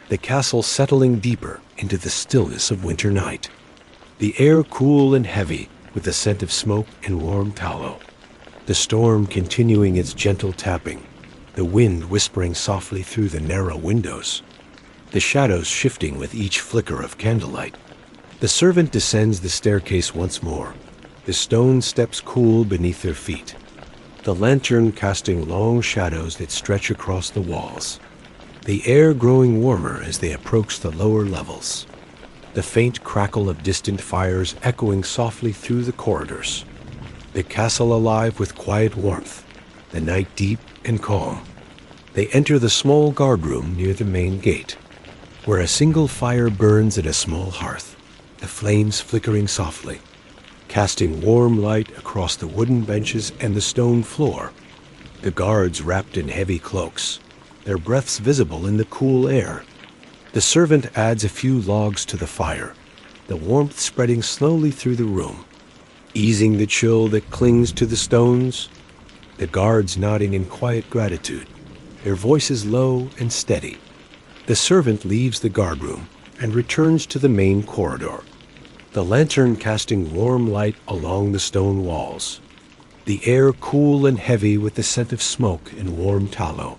The castle settling deeper into the stillness of winter night. The air cool and heavy with the scent of smoke and warm tallow. The storm continuing its gentle tapping, the wind whispering softly through the narrow windows, the shadows shifting with each flicker of candlelight. The servant descends the staircase once more, the stone steps cool beneath their feet, the lantern casting long shadows that stretch across the walls, the air growing warmer as they approach the lower levels, the faint crackle of distant fires echoing softly through the corridors, the castle alive with quiet warmth, the night deep and calm. They enter the small guardroom near the main gate, where a single fire burns at a small hearth, the flames flickering softly, casting warm light across the wooden benches and the stone floor. The guards wrapped in heavy cloaks, their breaths visible in the cool air. The servant adds a few logs to the fire, the warmth spreading slowly through the room, easing the chill that clings to the stones. The guards nodding in quiet gratitude, their voices low and steady. The servant leaves the guardroom and returns to the main corridor, the lantern casting warm light along the stone walls, the air cool and heavy with the scent of smoke and warm tallow,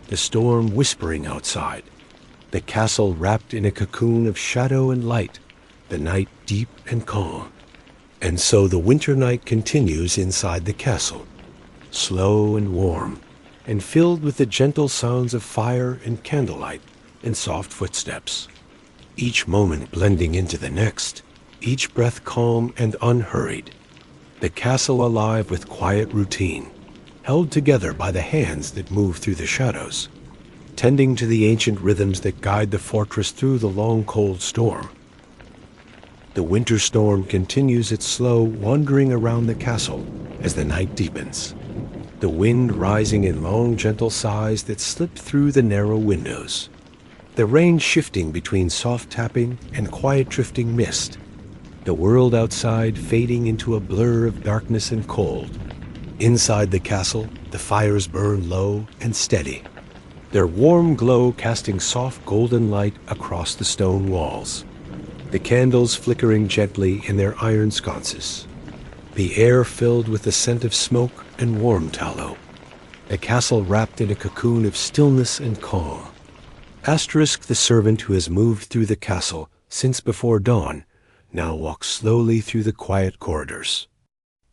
the storm whispering outside, the castle wrapped in a cocoon of shadow and light, the night deep and calm. And so the winter night continues inside the castle, slow and warm, and filled with the gentle sounds of fire and candlelight and soft footsteps, each moment blending into the next, each breath calm and unhurried. The castle alive with quiet routine, held together by the hands that move through the shadows, tending to the ancient rhythms that guide the fortress through the long cold storm. The winter storm continues its slow wandering around the castle as the night deepens, the wind rising in long gentle sighs that slip through the narrow windows, the rain shifting between soft tapping and quiet drifting mist, the world outside fading into a blur of darkness and cold. Inside the castle, the fires burn low and steady, their warm glow casting soft golden light across the stone walls, the candles flickering gently in their iron sconces. the air filled with the scent of smoke and warm tallow. The castle wrapped in a cocoon of stillness and calm. Asterisk, the servant who has moved through the castle since before dawn, now walks slowly through the quiet corridors,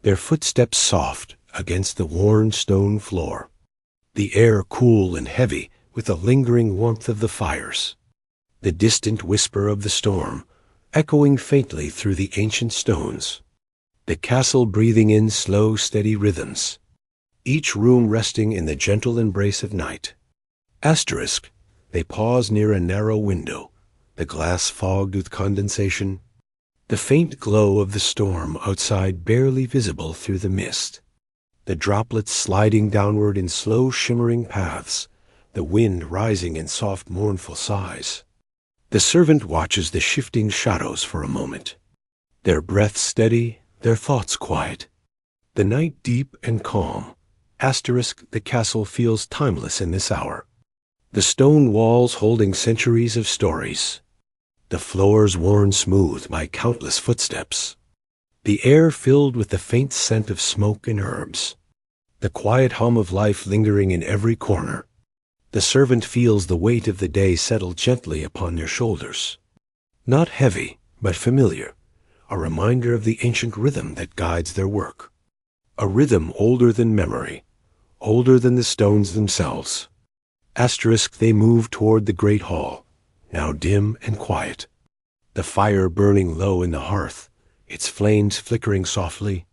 their footsteps soft against the worn stone floor, the air cool and heavy with the lingering warmth of the fires, the distant whisper of the storm echoing faintly through the ancient stones, the castle breathing in slow, steady rhythms, each room resting in the gentle embrace of night. Asterisk, they pause near a narrow window, the glass fogged with condensation, the faint glow of the storm outside barely visible through the mist, the droplets sliding downward in slow shimmering paths, the wind rising in soft mournful sighs. The servant watches the shifting shadows for a moment, their breath steady, their thoughts quiet. The night deep and calm. Asterisk, the castle feels timeless in this hour. The stone walls holding centuries of stories, the floors worn smooth by countless footsteps, the air filled with the faint scent of smoke and herbs, the quiet hum of life lingering in every corner. The servant feels the weight of the day settle gently upon their shoulders. Not heavy, but familiar, a reminder of the ancient rhythm that guides their work. A rhythm older than memory, older than the stones themselves. Asterisk, they move toward the great hall, now dim and quiet, the fire burning low in the hearth, its flames flickering softly,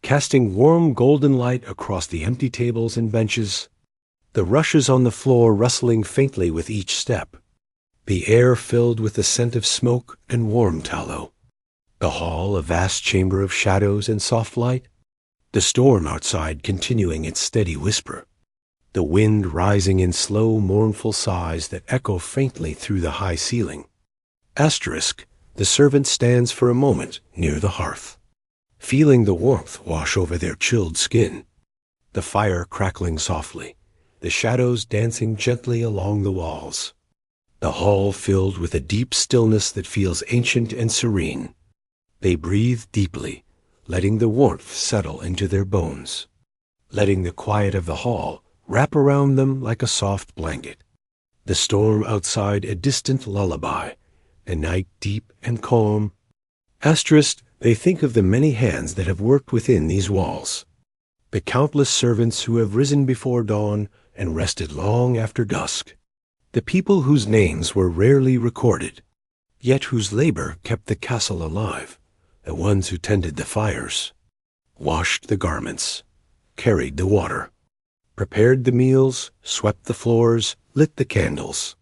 casting warm golden light across the empty tables and benches, the rushes on the floor rustling faintly with each step, the air filled with the scent of smoke and warm tallow, the hall a vast chamber of shadows and soft light, the storm outside continuing its steady whisper, the wind rising in slow, mournful sighs that echo faintly through the high ceiling. Asterisk, the servant stands for a moment near the hearth, feeling the warmth wash over their chilled skin, the fire crackling softly, the shadows dancing gently along the walls, the hall filled with a deep stillness that feels ancient and serene. They breathe deeply, letting the warmth settle into their bones, letting the quiet of the hall wrap around them like a soft blanket. The storm outside a distant lullaby, the night deep and calm. Asterisk, they think of the many hands that have worked within these walls, the countless servants who have risen before dawn and rested long after dusk, the people whose names were rarely recorded, yet whose labor kept the castle alive, the ones who tended the fires, washed the garments, carried the water, prepared the meals, swept the floors, lit the candles,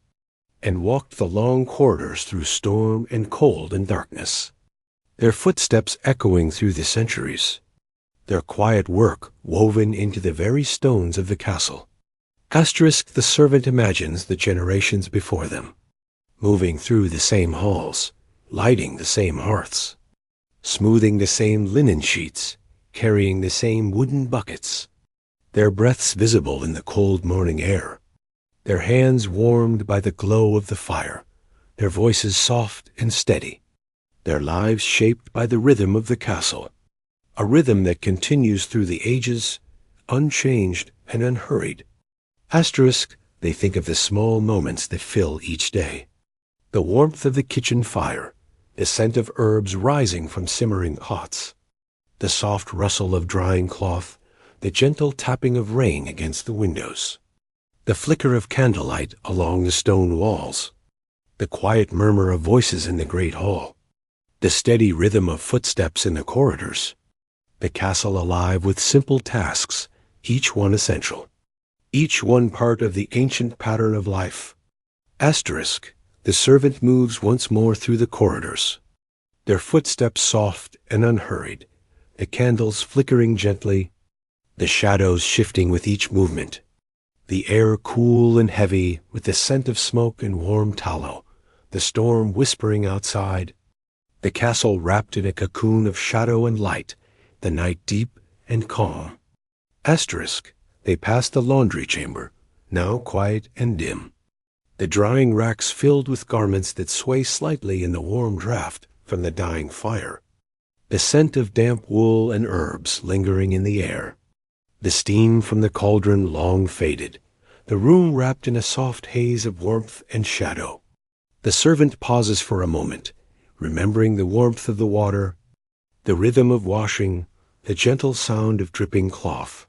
and walked the long corridors through storm and cold and darkness, their footsteps echoing through the centuries, their quiet work woven into the very stones of the castle. Asterisk, the servant imagines the generations before them, moving through the same halls, lighting the same hearths, smoothing the same linen sheets, carrying the same wooden buckets, their breaths visible in the cold morning air, their hands warmed by the glow of the fire, their voices soft and steady, their lives shaped by the rhythm of the castle, a rhythm that continues through the ages, unchanged and unhurried. Asterisk, they think of the small moments that fill each day, the warmth of the kitchen fire, the scent of herbs rising from simmering pots, the soft rustle of drying cloth, the gentle tapping of rain against the windows, the flicker of candlelight along the stone walls, the quiet murmur of voices in the great hall, the steady rhythm of footsteps in the corridors, the castle alive with simple tasks, each one essential, each one part of the ancient pattern of life. Asterisk, the servant moves once more through the corridors, their footsteps soft and unhurried, the candles flickering gently, the shadows shifting with each movement, the air cool and heavy with the scent of smoke and warm tallow, the storm whispering outside, the castle wrapped in a cocoon of shadow and light, the night deep and calm. Asterisk, they pass the laundry chamber, now quiet and dim, the drying racks filled with garments that sway slightly in the warm draft from the dying fire, the scent of damp wool and herbs lingering in the air. The steam from the cauldron long faded, the room wrapped in a soft haze of warmth and shadow. The servant pauses for a moment, remembering the warmth of the water, the rhythm of washing, the gentle sound of dripping cloth,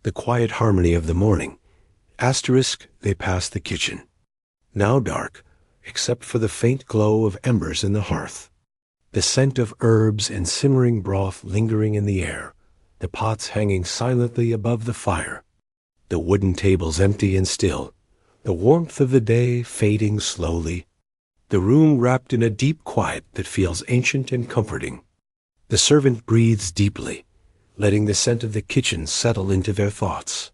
the quiet harmony of the morning. Asterisk, they pass the kitchen, now dark, except for the faint glow of embers in the hearth, the scent of herbs and simmering broth lingering in the air, the pots hanging silently above the fire, the wooden tables empty and still, the warmth of the day fading slowly, the room wrapped in a deep quiet that feels ancient and comforting. The servant breathes deeply, letting the scent of the kitchen settle into their thoughts,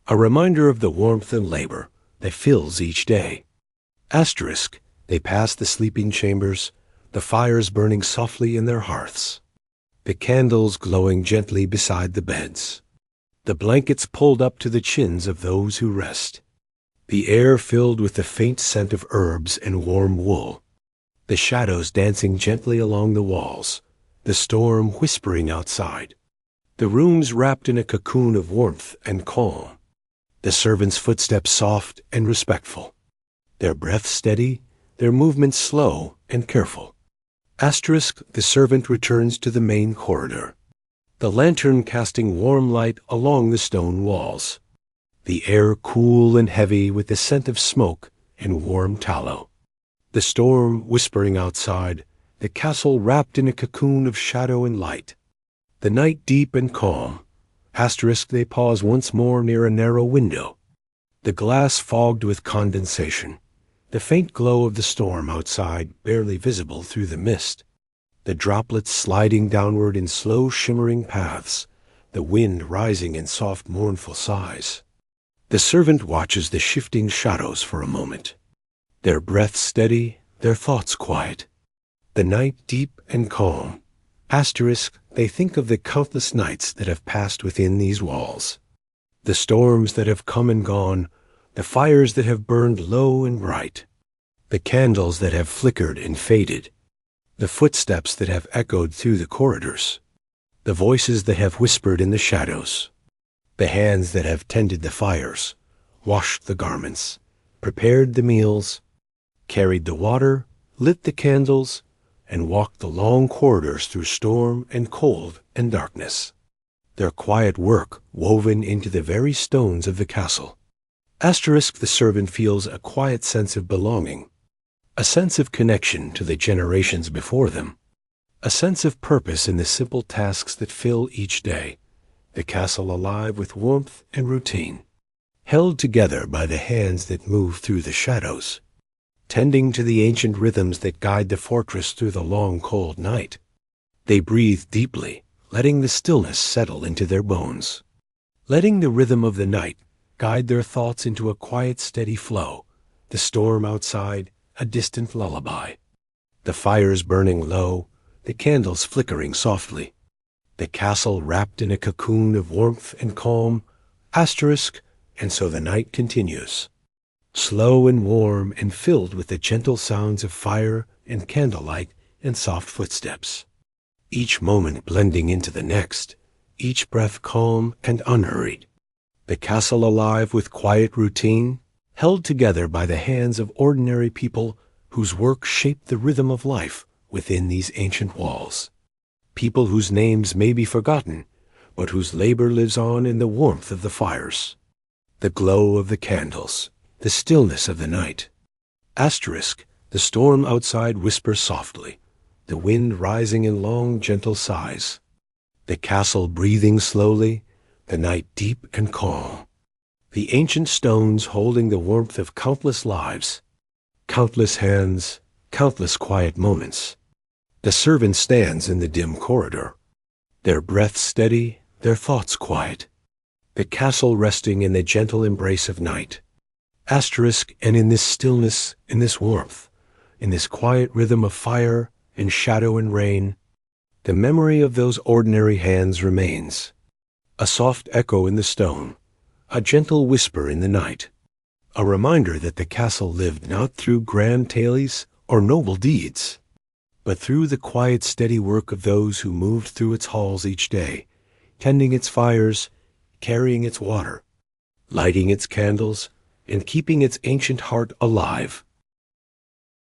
a reminder of the warmth and labor that fills each day. Asterisk, they pass the sleeping chambers, the fires burning softly in their hearths, the candles glowing gently beside the beds, the blankets pulled up to the chins of those who rest, the air filled with the faint scent of herbs and warm wool, the shadows dancing gently along the walls, the storm whispering outside, the rooms wrapped in a cocoon of warmth and calm, the servants' footsteps soft and respectful, their breath steady, their movements slow and careful. Asterisk, the servant returns to the main corridor, the lantern casting warm light along the stone walls, the air cool and heavy with the scent of smoke and warm tallow, the storm whispering outside, the castle wrapped in a cocoon of shadow and light, the night deep and calm. Asterisk, they pause once more near a narrow window, the glass fogged with condensation, the faint glow of the storm outside barely visible through the mist, the droplets sliding downward in slow shimmering paths, the wind rising in soft mournful sighs. The servant watches the shifting shadows for a moment, their breath steady, their thoughts quiet, the night deep and calm. Asterisk, they think of the countless nights that have passed within these walls, the storms that have come and gone, the fires that have burned low and bright, the candles that have flickered and faded, the footsteps that have echoed through the corridors, the voices that have whispered in the shadows, the hands that have tended the fires, washed the garments, prepared the meals, carried the water, lit the candles, and walked the long corridors through storm and cold and darkness, their quiet work woven into the very stones of the castle. Asterisk, the servant feels a quiet sense of belonging, a sense of connection to the generations before them, a sense of purpose in the simple tasks that fill each day, the castle alive with warmth and routine, held together by the hands that move through the shadows, tending to the ancient rhythms that guide the fortress through the long cold night. They breathe deeply, letting the stillness settle into their bones, letting the rhythm of the night guide their thoughts into a quiet, steady flow, the storm outside a distant lullaby, the fires burning low, the candles flickering softly, the castle wrapped in a cocoon of warmth and calm. Asterisk, and so the night continues, slow and warm and filled with the gentle sounds of fire and candlelight and soft footsteps, each moment blending into the next, each breath calm and unhurried. The castle alive with quiet routine, held together by the hands of ordinary people whose work shaped the rhythm of life within these ancient walls. People whose names may be forgotten, but whose labor lives on in the warmth of the fires, the glow of the candles, the stillness of the night. Asterisk, the storm outside whispers softly, the wind rising in long, gentle sighs, the castle breathing slowly, the night deep and calm, the ancient stones holding the warmth of countless lives, countless hands, countless quiet moments. The servant stands in the dim corridor, their breath steady, their thoughts quiet, the castle resting in the gentle embrace of night. Asterisk, and in this stillness, in this warmth, in this quiet rhythm of fire and shadow and rain, the memory of those ordinary hands remains, a soft echo in the stone, a gentle whisper in the night, a reminder that the castle lived not through grand tales or noble deeds, but through the quiet, steady work of those who moved through its halls each day, tending its fires, carrying its water, lighting its candles, and keeping its ancient heart alive.